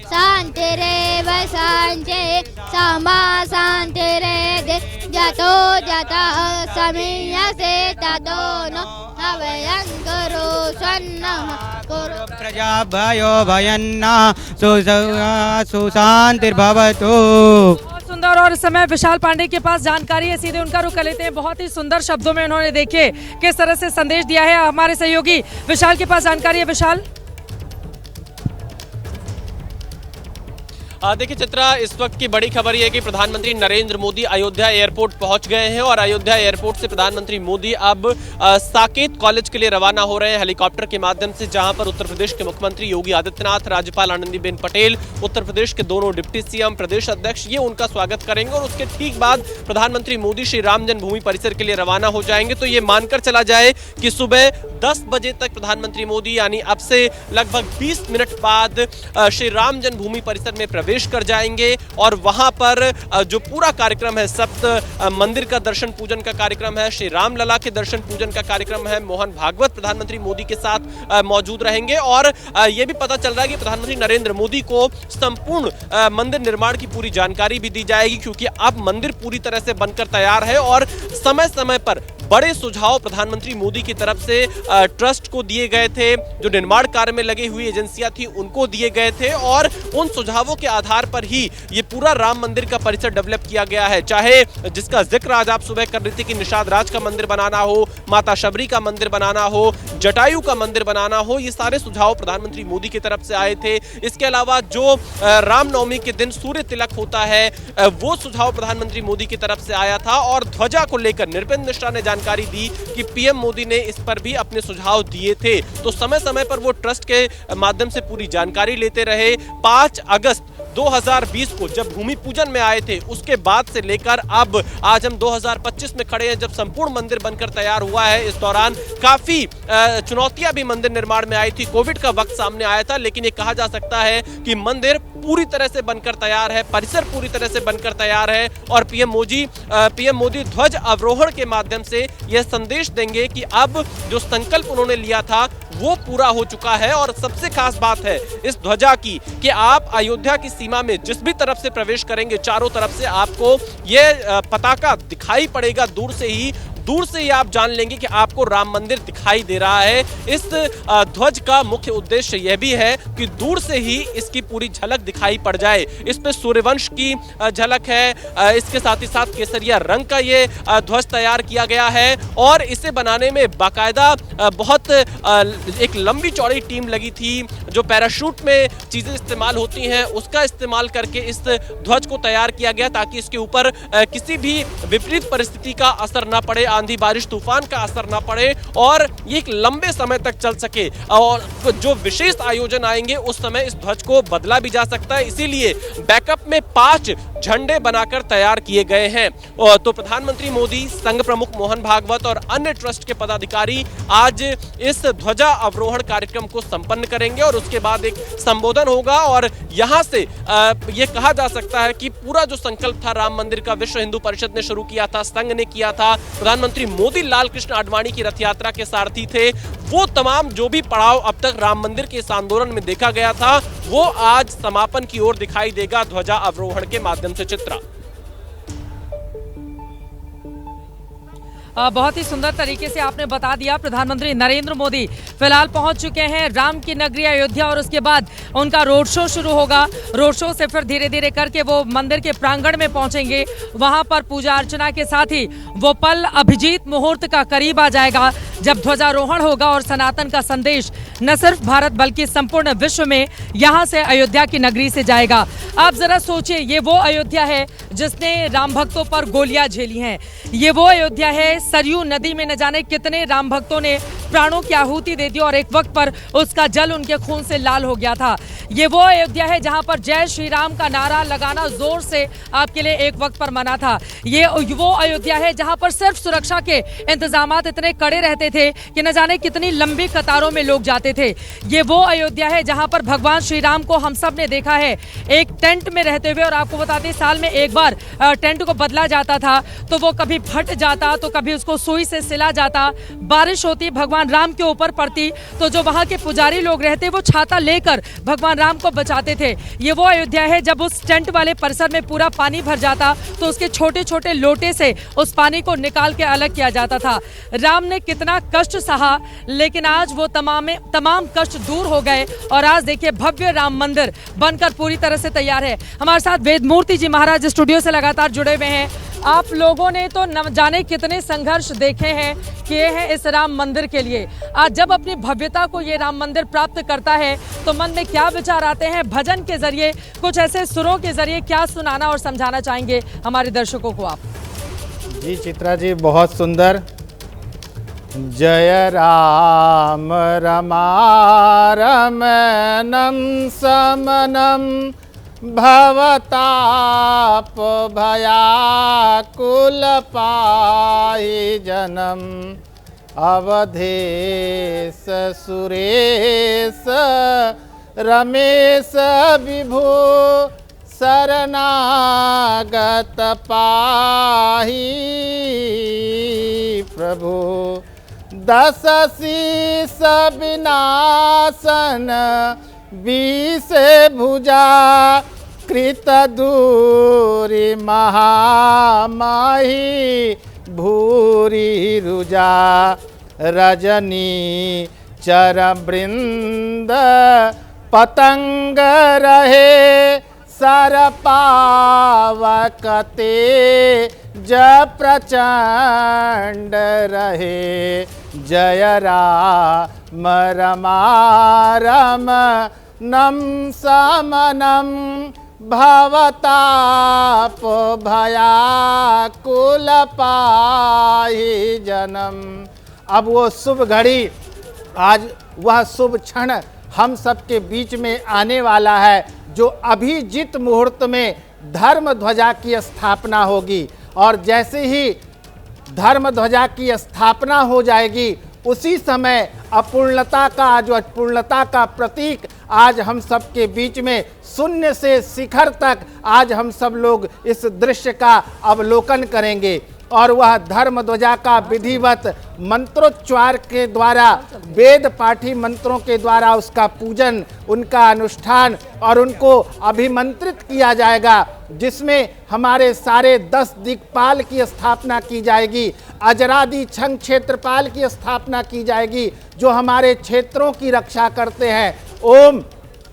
शान्तिरेव शान्ति समा शान्तिरेधि जतो जतः समीयसे ततो नो नवयं कुरु स्वन्नः कुरु प्रजाभयो भयन्ना सुशान्तिर्भवतु। सुंदर। और इस समय विशाल पांडे के पास जानकारी है, सीधे उनका रुख कर लेते हैं। बहुत ही सुंदर शब्दों में उन्होंने देखिए किस तरह से संदेश दिया है। हमारे सहयोगी विशाल के पास जानकारी है। विशाल, देखिए चित्रा, इस वक्त की बड़ी खबर यह है कि प्रधानमंत्री नरेंद्र मोदी अयोध्या एयरपोर्ट पहुंच गए हैं और अयोध्या एयरपोर्ट से प्रधानमंत्री मोदी अब साकेत कॉलेज के लिए रवाना हो रहे हैं हेलीकॉप्टर के माध्यम से, जहां पर उत्तर प्रदेश के मुख्यमंत्री योगी आदित्यनाथ, राज्यपाल आनंदीबेन पटेल, उत्तर प्रदेश के दोनों डिप्टी सीएम, प्रदेश अध्यक्ष ये उनका स्वागत करेंगे और उसके ठीक बाद प्रधानमंत्री मोदी श्री राम जन्मभूमि परिसर के लिए रवाना हो जाएंगे। तो ये मानकर चला जाए कि सुबह 10 बजे तक प्रधानमंत्री मोदी यानी अब से लगभग 20 मिनट बाद श्री राम जन्मभूमि परिसर में प्रवेश कर जाएंगे और वहां पर जो पूरा कार्यक्रम है, सप्त मंदिर का दर्शन पूजन का कार्यक्रम है, श्री राम लला के दर्शन पूजन का कार्यक्रम है, मोहन भागवत प्रधानमंत्री मोदी के साथ मौजूद रहेंगे और यह भी पता चल रहा है कि प्रधानमंत्री नरेंद्र मोदी को संपूर्ण मंदिर निर्माण की पूरी जानकारी भी दी जाएगी, क्योंकि अब मंदिर पूरी तरह से बनकर तैयार है और समय समय पर बड़े सुझाव प्रधानमंत्री मोदी की तरफ से ट्रस्ट को दिए गए थे, जो निर्माण कार्य में लगी हुई एजेंसियां थी उनको दिए गए थे और उन सुझावों के आधार पर ही ये पूरा राम मंदिर का परिसर डेवलप किया गया है। चाहे जिसका जिक्र आज आप सुबह कर रही थी कि निषाद राज का मंदिर बनाना हो, माता शबरी का मंदिर बनाना हो, जटायु का मंदिर बनाना हो, ये सारे सुझाव प्रधानमंत्री मोदी की तरफ से आए थे। इसके अलावा जो रामनवमी के दिन सूर्य तिलक होता है वो सुझाव प्रधानमंत्री मोदी की तरफ से आया था और ध्वजा को लेकर नृपेंद्र मिश्रा ने जानकारी दी कि पीएम मोदी ने इस पर भी अपने सुझाव दिए थे। तो समय समय पर वो ट्रस्ट के माध्यम से पूरी जानकारी लेते रहे। 5 अगस्त 2020 को जब भूमि पूजन में आए थे, उसके बाद से लेकर अब आज हम 2025 में खड़े हैं, जब संपूर्ण मंदिर बनकर तैयार हुआ है। इस दौरान काफी चुनौतियां भी मंदिर निर्माण में आई थी, कोविड का वक्त सामने आया था, लेकिन ये कहा जा सकता है कि मंदिर पूरी तरह से बनकर तैयार है, परिसर पूरी तरह से बनकर तैयार है और पीएम मोदी ध्वज अवरोहण के माध्यम से यह संदेश देंगे कि अब जो संकल्प उन्होंने लिया था वो पूरा हो चुका है। और सबसे खास बात है इस ध्वजा की कि आप अयोध्या की सीमा में जिस भी तरफ से प्रवेश करेंगे, चारों तरफ से आपको ये पताका दिखाई पड़ेगा। दूर से ही आप जान लेंगे कि आपको राम मंदिर दिखाई दे रहा है। इस ध्वज का मुख्य उद्देश्य यह भी है कि दूर से ही इसकी पूरी झलक दिखाई पड़ जाए। इस पे सूर्यवंश की झलक है, इसके साथ ही साथ केसरिया रंग का ये ध्वज तैयार किया गया है और इसे बनाने में बाकायदा बहुत एक लंबी चौड़ी टीम लगी थी। जो पैराशूट में चीजें इस्तेमाल होती हैं उसका इस्तेमाल करके इस ध्वज को तैयार किया गया, ताकि इसके ऊपर किसी भी विपरीत परिस्थिति का असर न पड़े, आंधी बारिश तूफान का असर ना पड़े और ये एक लंबे समय तक चल सके। और जो विशेष आयोजन आएंगे उस समय इस ध्वज को बदला भी जा सकता है, इसीलिए बैकअप में 5 झंडे बनाकर तैयार किए गए हैं। तो प्रधानमंत्री मोदी, संघ प्रमुख मोहन भागवत और अन्य ट्रस्ट के पदाधिकारी आज इस ध्वजा अवरोहण कार्यक्रम को संपन्न करेंगे और उसके बाद एक संबोधन होगा और यहां से यह कहा जा सकता है कि पूरा जो संकल्प था राम मंदिर का, विश्व हिंदू परिषद ने शुरू किया था, संघ ने किया था, प्रधानमंत्री मोदी लाल कृष्ण आडवाणी की रथ यात्रा के सारथी थे, वो तमाम जो भी पड़ाव अब तक राम मंदिर के इस आंदोलन में देखा गया था वो आज समापन की ओर दिखाई देगा ध्वजा अवरोहण के माध्यम से। चित्रा, बहुत ही सुंदर तरीके से आपने बता दिया। प्रधानमंत्री नरेंद्र मोदी फिलहाल पहुंच चुके हैं राम की नगरी अयोध्या और उसके बाद उनका रोड शो शुरू होगा। रोड शो से फिर धीरे धीरे करके वो मंदिर के प्रांगण में पहुंचेंगे, वहां पर पूजा अर्चना के साथ ही वो पल अभिजीत मुहूर्त का करीब आ जाएगा जब ध्वजारोहण होगा और सनातन का संदेश न सिर्फ भारत बल्कि संपूर्ण विश्व में यहाँ से अयोध्या की नगरी से जाएगा। आप जरा सोचिए, ये वो अयोध्या है जिसने राम भक्तों पर गोलियां झेली हैं। ये वो अयोध्या है, सरयू नदी में न जाने कितने राम भक्तों ने प्राणों की आहुति दे दी और एक वक्त पर उसका जल उनके खून से लाल हो गया था। ये वो अयोध्या है जहां पर जय श्री राम का नारा लगाना जोर से आपके लिए एक वक्त पर मना था। ये वो अयोध्या है जहां पर सिर्फ सुरक्षा के इंतजामात इतने कड़े रहते थे कि न जाने कितनी लंबी कतारों में लोग जाते थे। ये वो अयोध्या है जहां पर भगवान श्री राम को हम सब ने देखा है एक टेंट में रहते हुए। और आपको बताते साल में एक बार टेंट को बदला जाता था, तो वो कभी फट जाता तो कभी उसको सुई से सिला जाता। बारिश होती, भगवान राम के ऊपर पड़ती, तो जो वहां के पुजारी लोग रहते वो छाता लेकर भगवान राम को बचाते थे। ये वो अयोध्या है जब उस टेंट वाले परिसर में पूरा पानी भर जाता तो उसके छोटे छोटे लोटे से उस पानी को निकाल के अलग किया जाता था। राम ने कितना कष्ट सहा, लेकिन आज वो तमाम कष्ट दूर हो गए और आज देखिए भव्य राम मंदिर बनकर पूरी तरह से तैयार है। हमारे साथ वेदमूर्ति जी महाराज स्टूडियो से लगातार जुड़े हुए हैं। आप लोगों ने तो न जाने कितने संघर्ष देखे हैं, किए हैं इस राम मंदिर के लिए। आज जब अपनी भव्यता को ये राम मंदिर प्राप्त करता है तो मन में क्या विचार आते हैं? भजन के जरिए, कुछ ऐसे सुरों के जरिए क्या सुनाना और समझाना चाहेंगे हमारे दर्शकों को आप? जी चित्रा जी, बहुत सुंदर। जय राम रमारमणं समनं भवताप भयाकुल पाहि जनम अवधेश सुरेश रमेश विभु शरणागत पाहि प्रभु। दस शीस विनाशन 20 भुजा कृत दूरी महामाही भूरी रुजा। रजनी चरवृंद पतंग रहे सर पावकते जय प्रचंड रहे। जय राम रमारमणं समनं भवताप भयाकुल पाहि जनम। अब वो शुभ घड़ी, आज वह शुभ क्षण हम सबके बीच में आने वाला है, जो अभिजीत मुहूर्त में धर्म ध्वजा की स्थापना होगी। और जैसे ही धर्म ध्वजा की स्थापना हो जाएगी, उसी समय अपूर्णता का, जो अपूर्णता का प्रतीक आज हम सबके बीच में शून्य से शिखर तक आज हम सब लोग इस दृश्य का अवलोकन करेंगे। और वह धर्म ध्वजा का विधिवत मंत्रोच्चार के द्वारा, वेद पाठी मंत्रों के द्वारा उसका पूजन, उनका अनुष्ठान और उनको अभिमंत्रित किया जाएगा, जिसमें हमारे सारे 10 दिक्पाल की स्थापना की जाएगी। अजरादि छंग क्षेत्रपाल की स्थापना की जाएगी, जो हमारे क्षेत्रों की रक्षा करते हैं। ओम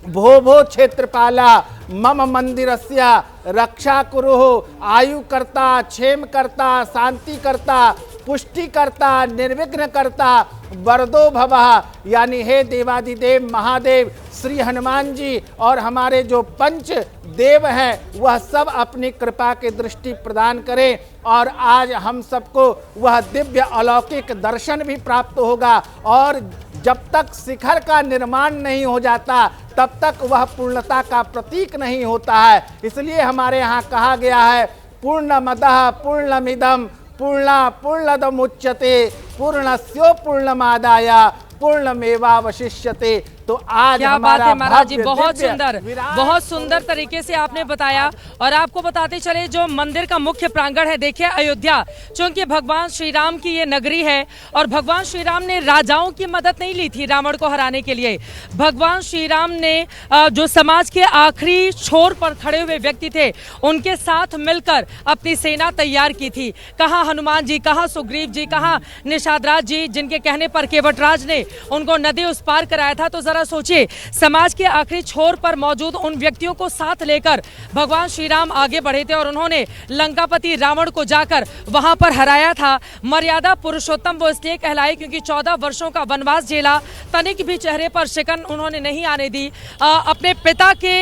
भो भो क्षेत्रपाला मम मंदिरस्य रक्षा कुरुः। आयु करता, क्षेम करता, शांति करता, पुष्टि करता, निर्विघ्न करता, वरदो भवः। यानी हे देवादिदेव महादेव श्री हनुमान जी और हमारे जो पंच देव हैं, वह सब अपनी कृपा की दृष्टि प्रदान करें। और आज हम सबको वह दिव्य अलौकिक दर्शन भी प्राप्त होगा। और जब तक शिखर का निर्माण नहीं हो जाता, तब तक वह पूर्णता का प्रतीक नहीं होता है। इसलिए हमारे यहाँ कहा गया है, पूर्णमदः पूर्णमिदं पूर्णमुदच्यते पूर्णस्य पूर्णमादाय पूर्णमेवावशिष्यते। तो आज क्या बात है महाराज जी, बहुत सुंदर तरीके से आपने बताया। और आपको बताते चले, जो मंदिर का मुख्य प्रांगण है, देखिए अयोध्या, चूंकि भगवान श्री राम की ये नगरी है और भगवान श्री राम ने राजाओं की मदद नहीं ली थी रावण को हराने के लिए। भगवान श्री राम ने जो समाज के आखिरी छोर पर खड़े हुए व्यक्ति थे, उनके साथ मिलकर अपनी सेना तैयार की थी। कहाँ हनुमान जी, कहाँ सुग्रीव जी, कहाँ निषाद राज जी, जिनके कहने पर केवटराज ने उनको नदी उस पार कराया था। तो जरा जरा सोचिए, समाज के आखिरी छोर पर मौजूद उन व्यक्तियों को साथ लेकर भगवान श्री राम आगे बढ़े थे और उन्होंने लंकापति रावण को जाकर वहां पर हराया था। मर्यादा पुरुषोत्तम वो इसलिए कहलाए क्योंकि 14 वर्षों का वनवास झेला, तनिक भी चेहरे पर शिकन उन्होंने नहीं आने दी। अपने पिता के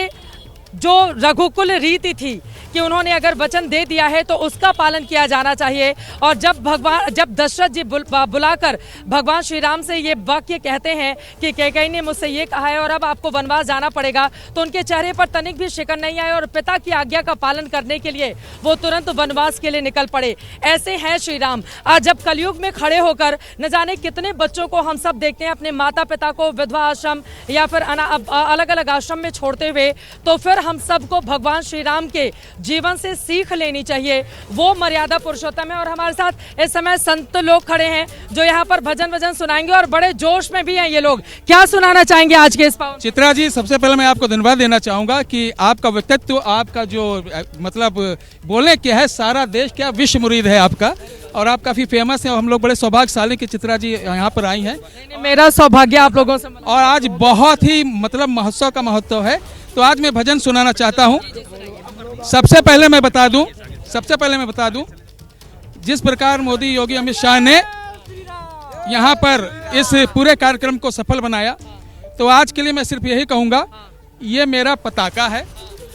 जो रघुकुल रीति थी कि उन्होंने अगर वचन दे दिया है तो उसका पालन किया जाना चाहिए। और जब दशरथ जी बुलाकर भगवान श्री राम से ये वाक्य कहते हैं कि कैकेयी ने मुझसे ये कहा है और अब आपको वनवास जाना पड़ेगा, तो उनके चेहरे पर तनिक भी शिकन नहीं आए और पिता की आज्ञा का पालन करने के लिए वो तुरंत वनवास के लिए निकल पड़े। ऐसे हैं श्री राम। आज जब कलयुग में खड़े होकर न जाने कितने बच्चों को हम सब देखते हैं अपने माता पिता को विधवा आश्रम या फिर अलग अलग आश्रम में छोड़ते हुए, तो फिर हम सबको भगवान श्री राम के जीवन से सीख लेनी चाहिए। वो मर्यादा पुरुषोत्तम है। और हमारे साथ इस समय संत लोग खड़े हैं जो यहाँ पर भजन वजन सुनाएंगे और बड़े जोश में भी हैं ये लोग। क्या सुनाना चाहेंगे आज के इस पावन? चित्रा जी, सबसे पहले मैं आपको धन्यवाद देना चाहूंगा कि आपका व्यक्तित्व, आपका जो मतलब बोलने क्या है, सारा देश क्या विश्व मुरीद है आपका, और आप काफी फेमस हैं। और हम लोग बड़े सौभाग्यशाली कि चित्रा जी यहाँ पर आई हैं। मेरा सौभाग्य आप लोगों से। और आज बहुत ही मतलब महोत्सव का महत्व है, तो आज मैं भजन सुनाना चाहता हूँ। सबसे पहले मैं बता दूं जिस प्रकार मोदी, योगी, अमित शाह ने यहाँ पर इस पूरे कार्यक्रम को सफल बनाया, तो आज के लिए मैं सिर्फ यही कहूँगा, ये मेरा पताका है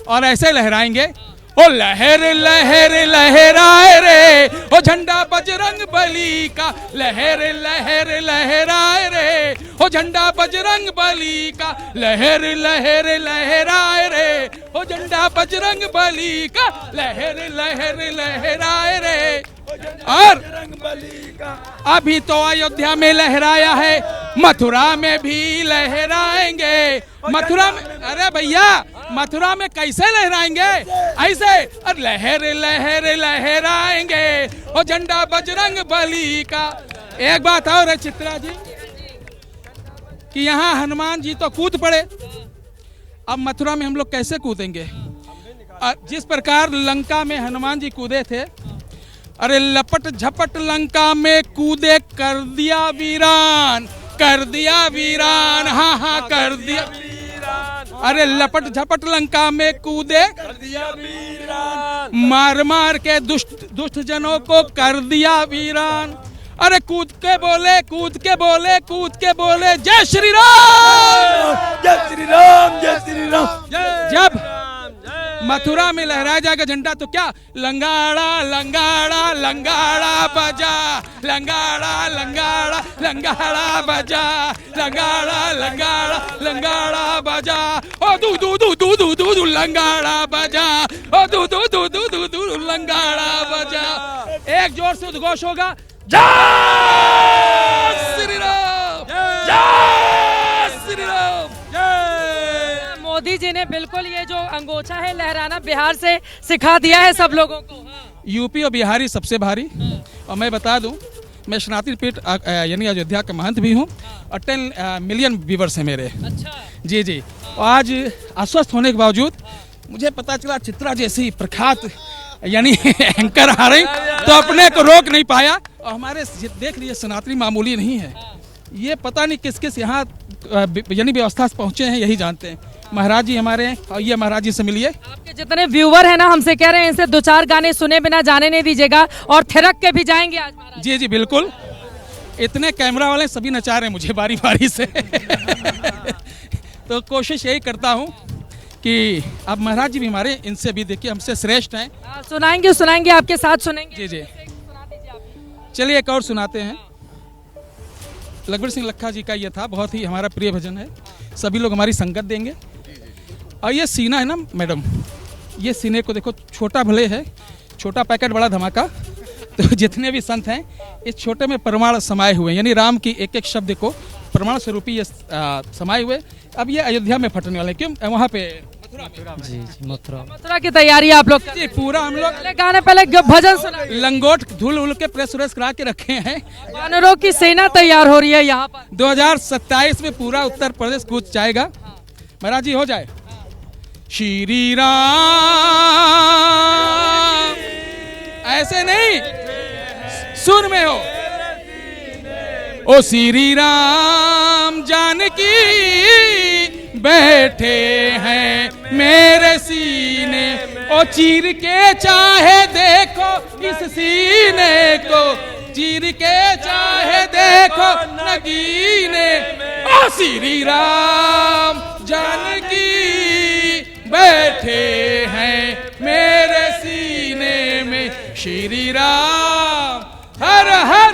और ऐसे लहराएंगे। ओ लहर लहर लहराए रे, ओ झंडा बजरंग बली का, लहर लहर लहराए रे, ओ झंडा बजरंग बली का, लहर लहर लहराए रे, ओ झंडा बजरंग बली का, लहर लहर लहराए रे। और अभी तो अयोध्या में लहराया है, मथुरा में भी लहराएंगे। मथुरा में, अरे भैया, मथुरा में कैसे लहराएंगे? ऐसे लहर लहर लहराएंगे, ओ झंडा बजरंग बली का। एक बात और है चित्रा जी कि यहाँ हनुमान जी तो कूद पड़े, अब मथुरा में हम लोग कैसे कूदेंगे? जिस प्रकार लंका में हनुमान जी कूदे थे, अरे लपट झपट लंका में कूदे, कर दिया वीरान, कर दिया वीरान, हाँ हाँ कर दिया। अरे लपट झपट लंका में कूदे, कर दिया वीरान, मार मार के दुष्ट जनों को कर दिया वीरान। अरे कूद के बोले, कूद के बोले, कूद के बोले, जय श्री राम, जय श्री राम, जय श्री राम। जब मथुरा में लहराया जाएगा झंडा तो क्या, लंगाड़ा लंगाड़ा लंगाड़ा बजा, लंगाड़ा लंगाड़ा लंगाड़ा बजा, लंगाड़ा लंगाड़ा लंगाड़ा बजा, ओ दू दू दू दू दू दू दू लंगाड़ा बजा, ओ दू दू दू दू दू दू लंगाड़ा बजा। एक जोर से उद्घोष होगा, जय श्री राम, जय श्री राम। मोदी जी ने बिल्कुल ये जो अंगोछा है लहराना बिहार से सिखा दिया है सब लोगों को। यूपी और बिहारी सबसे भारी। और मैं बता दूं, मैं सनातन पीठ यानी अयोध्या का महंत भी हूं और 10 मिलियन व्यूवर्स हैं मेरे। अच्छा। जी जी। और आज अस्वस्थ होने के बावजूद मुझे पता चला चित्रा जैसी प्रख्यात यानी एंकर आ रही, तो अपने को रोक नहीं पाया। और हमारे देख लीजिए सनातनी मामूली नहीं है, ये पता नहीं किस किस यहाँ यानी व्यवस्था से पहुँचे हैं, यही जानते हैं। महाराज जी हमारे हैं और ये महाराज जी से मिलिए। आपके जितने व्यूवर हैं ना, हमसे कह रहे हैं इनसे 2-4 गाने सुने बिना जाने नहीं दीजिएगा और थिरक के भी जाएंगे आज महाराज। जी जी बिल्कुल, इतने कैमरा वाले सभी नचा रहे हैं मुझे बारी बारी से तो कोशिश यही करता हूँ कि अब महाराज जी भी हमारे, इनसे भी देखिए हमसे श्रेष्ठ हैं। सुनाएंगे सुनाएंगे, आपके साथ सुनेंगे। जी जी, चलिए एक और सुनाते हैं। लखबीर सिंह लखा जी का ये था, बहुत ही हमारा प्रिय भजन है, सभी लोग हमारी संगत देंगे। और ये सीना है ना मैडम, ये सीने को देखो, छोटा भले है, छोटा पैकेट बड़ा धमाका। तो जितने भी संत हैं इस छोटे में परमाणु समाये हुए, यानी राम की एक एक शब्द को परमाणु स्वरूपी ये समाये हुए। अब ये अयोध्या में फटने वाले, क्यों वहाँ पे जी मथुरा की तैयारी आप लोग जी पूरा हम लोग गाने पहले भजन सुना, लंगोट धूल उल के प्रेस व्रेस करा के रखे हैं। वानरों की सेना तैयार हो रही है यहाँ पर। 2027 में पूरा उत्तर प्रदेश कूच जाएगा। महाराज जी हो जाए। श्री राम, ऐसे नहीं, सुर में हो। ओ श्री राम जानकी बैठे हैं मेरे सीने, ओ चीर के चाहे देखो इस सीने को, चीर के चाहे देखो नगीने, ओ श्री राम जानकी बैठे हैं मेरे सीने में, श्री राम हर हर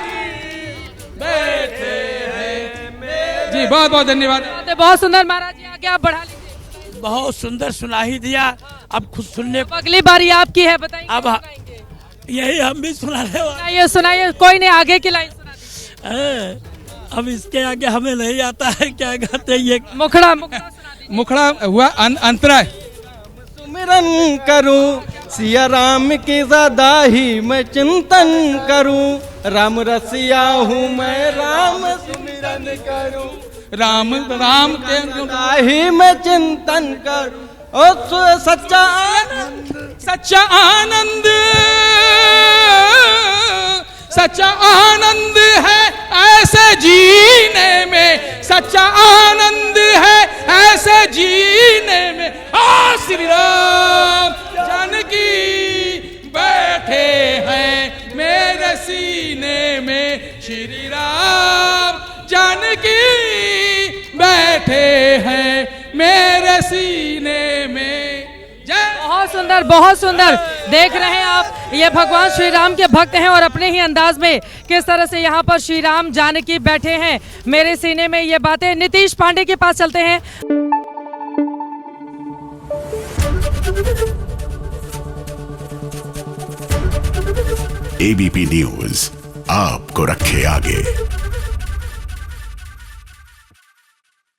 बैठे हैं। जी बहुत बहुत धन्यवाद। बहुत सुंदर महाराज जी, आगे आप बढ़ा लीजिए। बहुत सुंदर सुना ही दिया, अब खुद सुनने। अगली बारी आपकी है, बताइए। अब यही हम भी सुनाने वाले। सुनाइए सुनाइए, कोई नहीं, आगे की लाइन सुना। अब इसके आगे हमें नहीं आता है क्या कहते ये। मुखड़ा मुखड़ा हुआ अंतरा। सुमिरन करूं सिया राम की सदा ही मैं चिंतन करूं, राम रसिया हूँ मैं राम सुमिरन करूं, राम राम के सदा ही मैं चिंतन करूं, ओ सच्चा आनंद, सच्चा आनंद, सच्चा आनंद है ऐसे जीने में, सच्चा आनंद है ऐसे जीने में, आ श्री राम जानकी बैठे हैं मेरे सीने में, श्री राम जानकी बैठे हैं मेरे सीने में। बहुत सुंदर, बहुत सुंदर। देख रहे हैं आप, ये भगवान श्री राम के भक्त हैं और अपने ही अंदाज में किस तरह से यहाँ पर श्री राम जानकी बैठे हैं मेरे सीने में। ये बातें नीतीश पांडे के पास चलते हैं। एबीपी न्यूज आपको रखे आगे।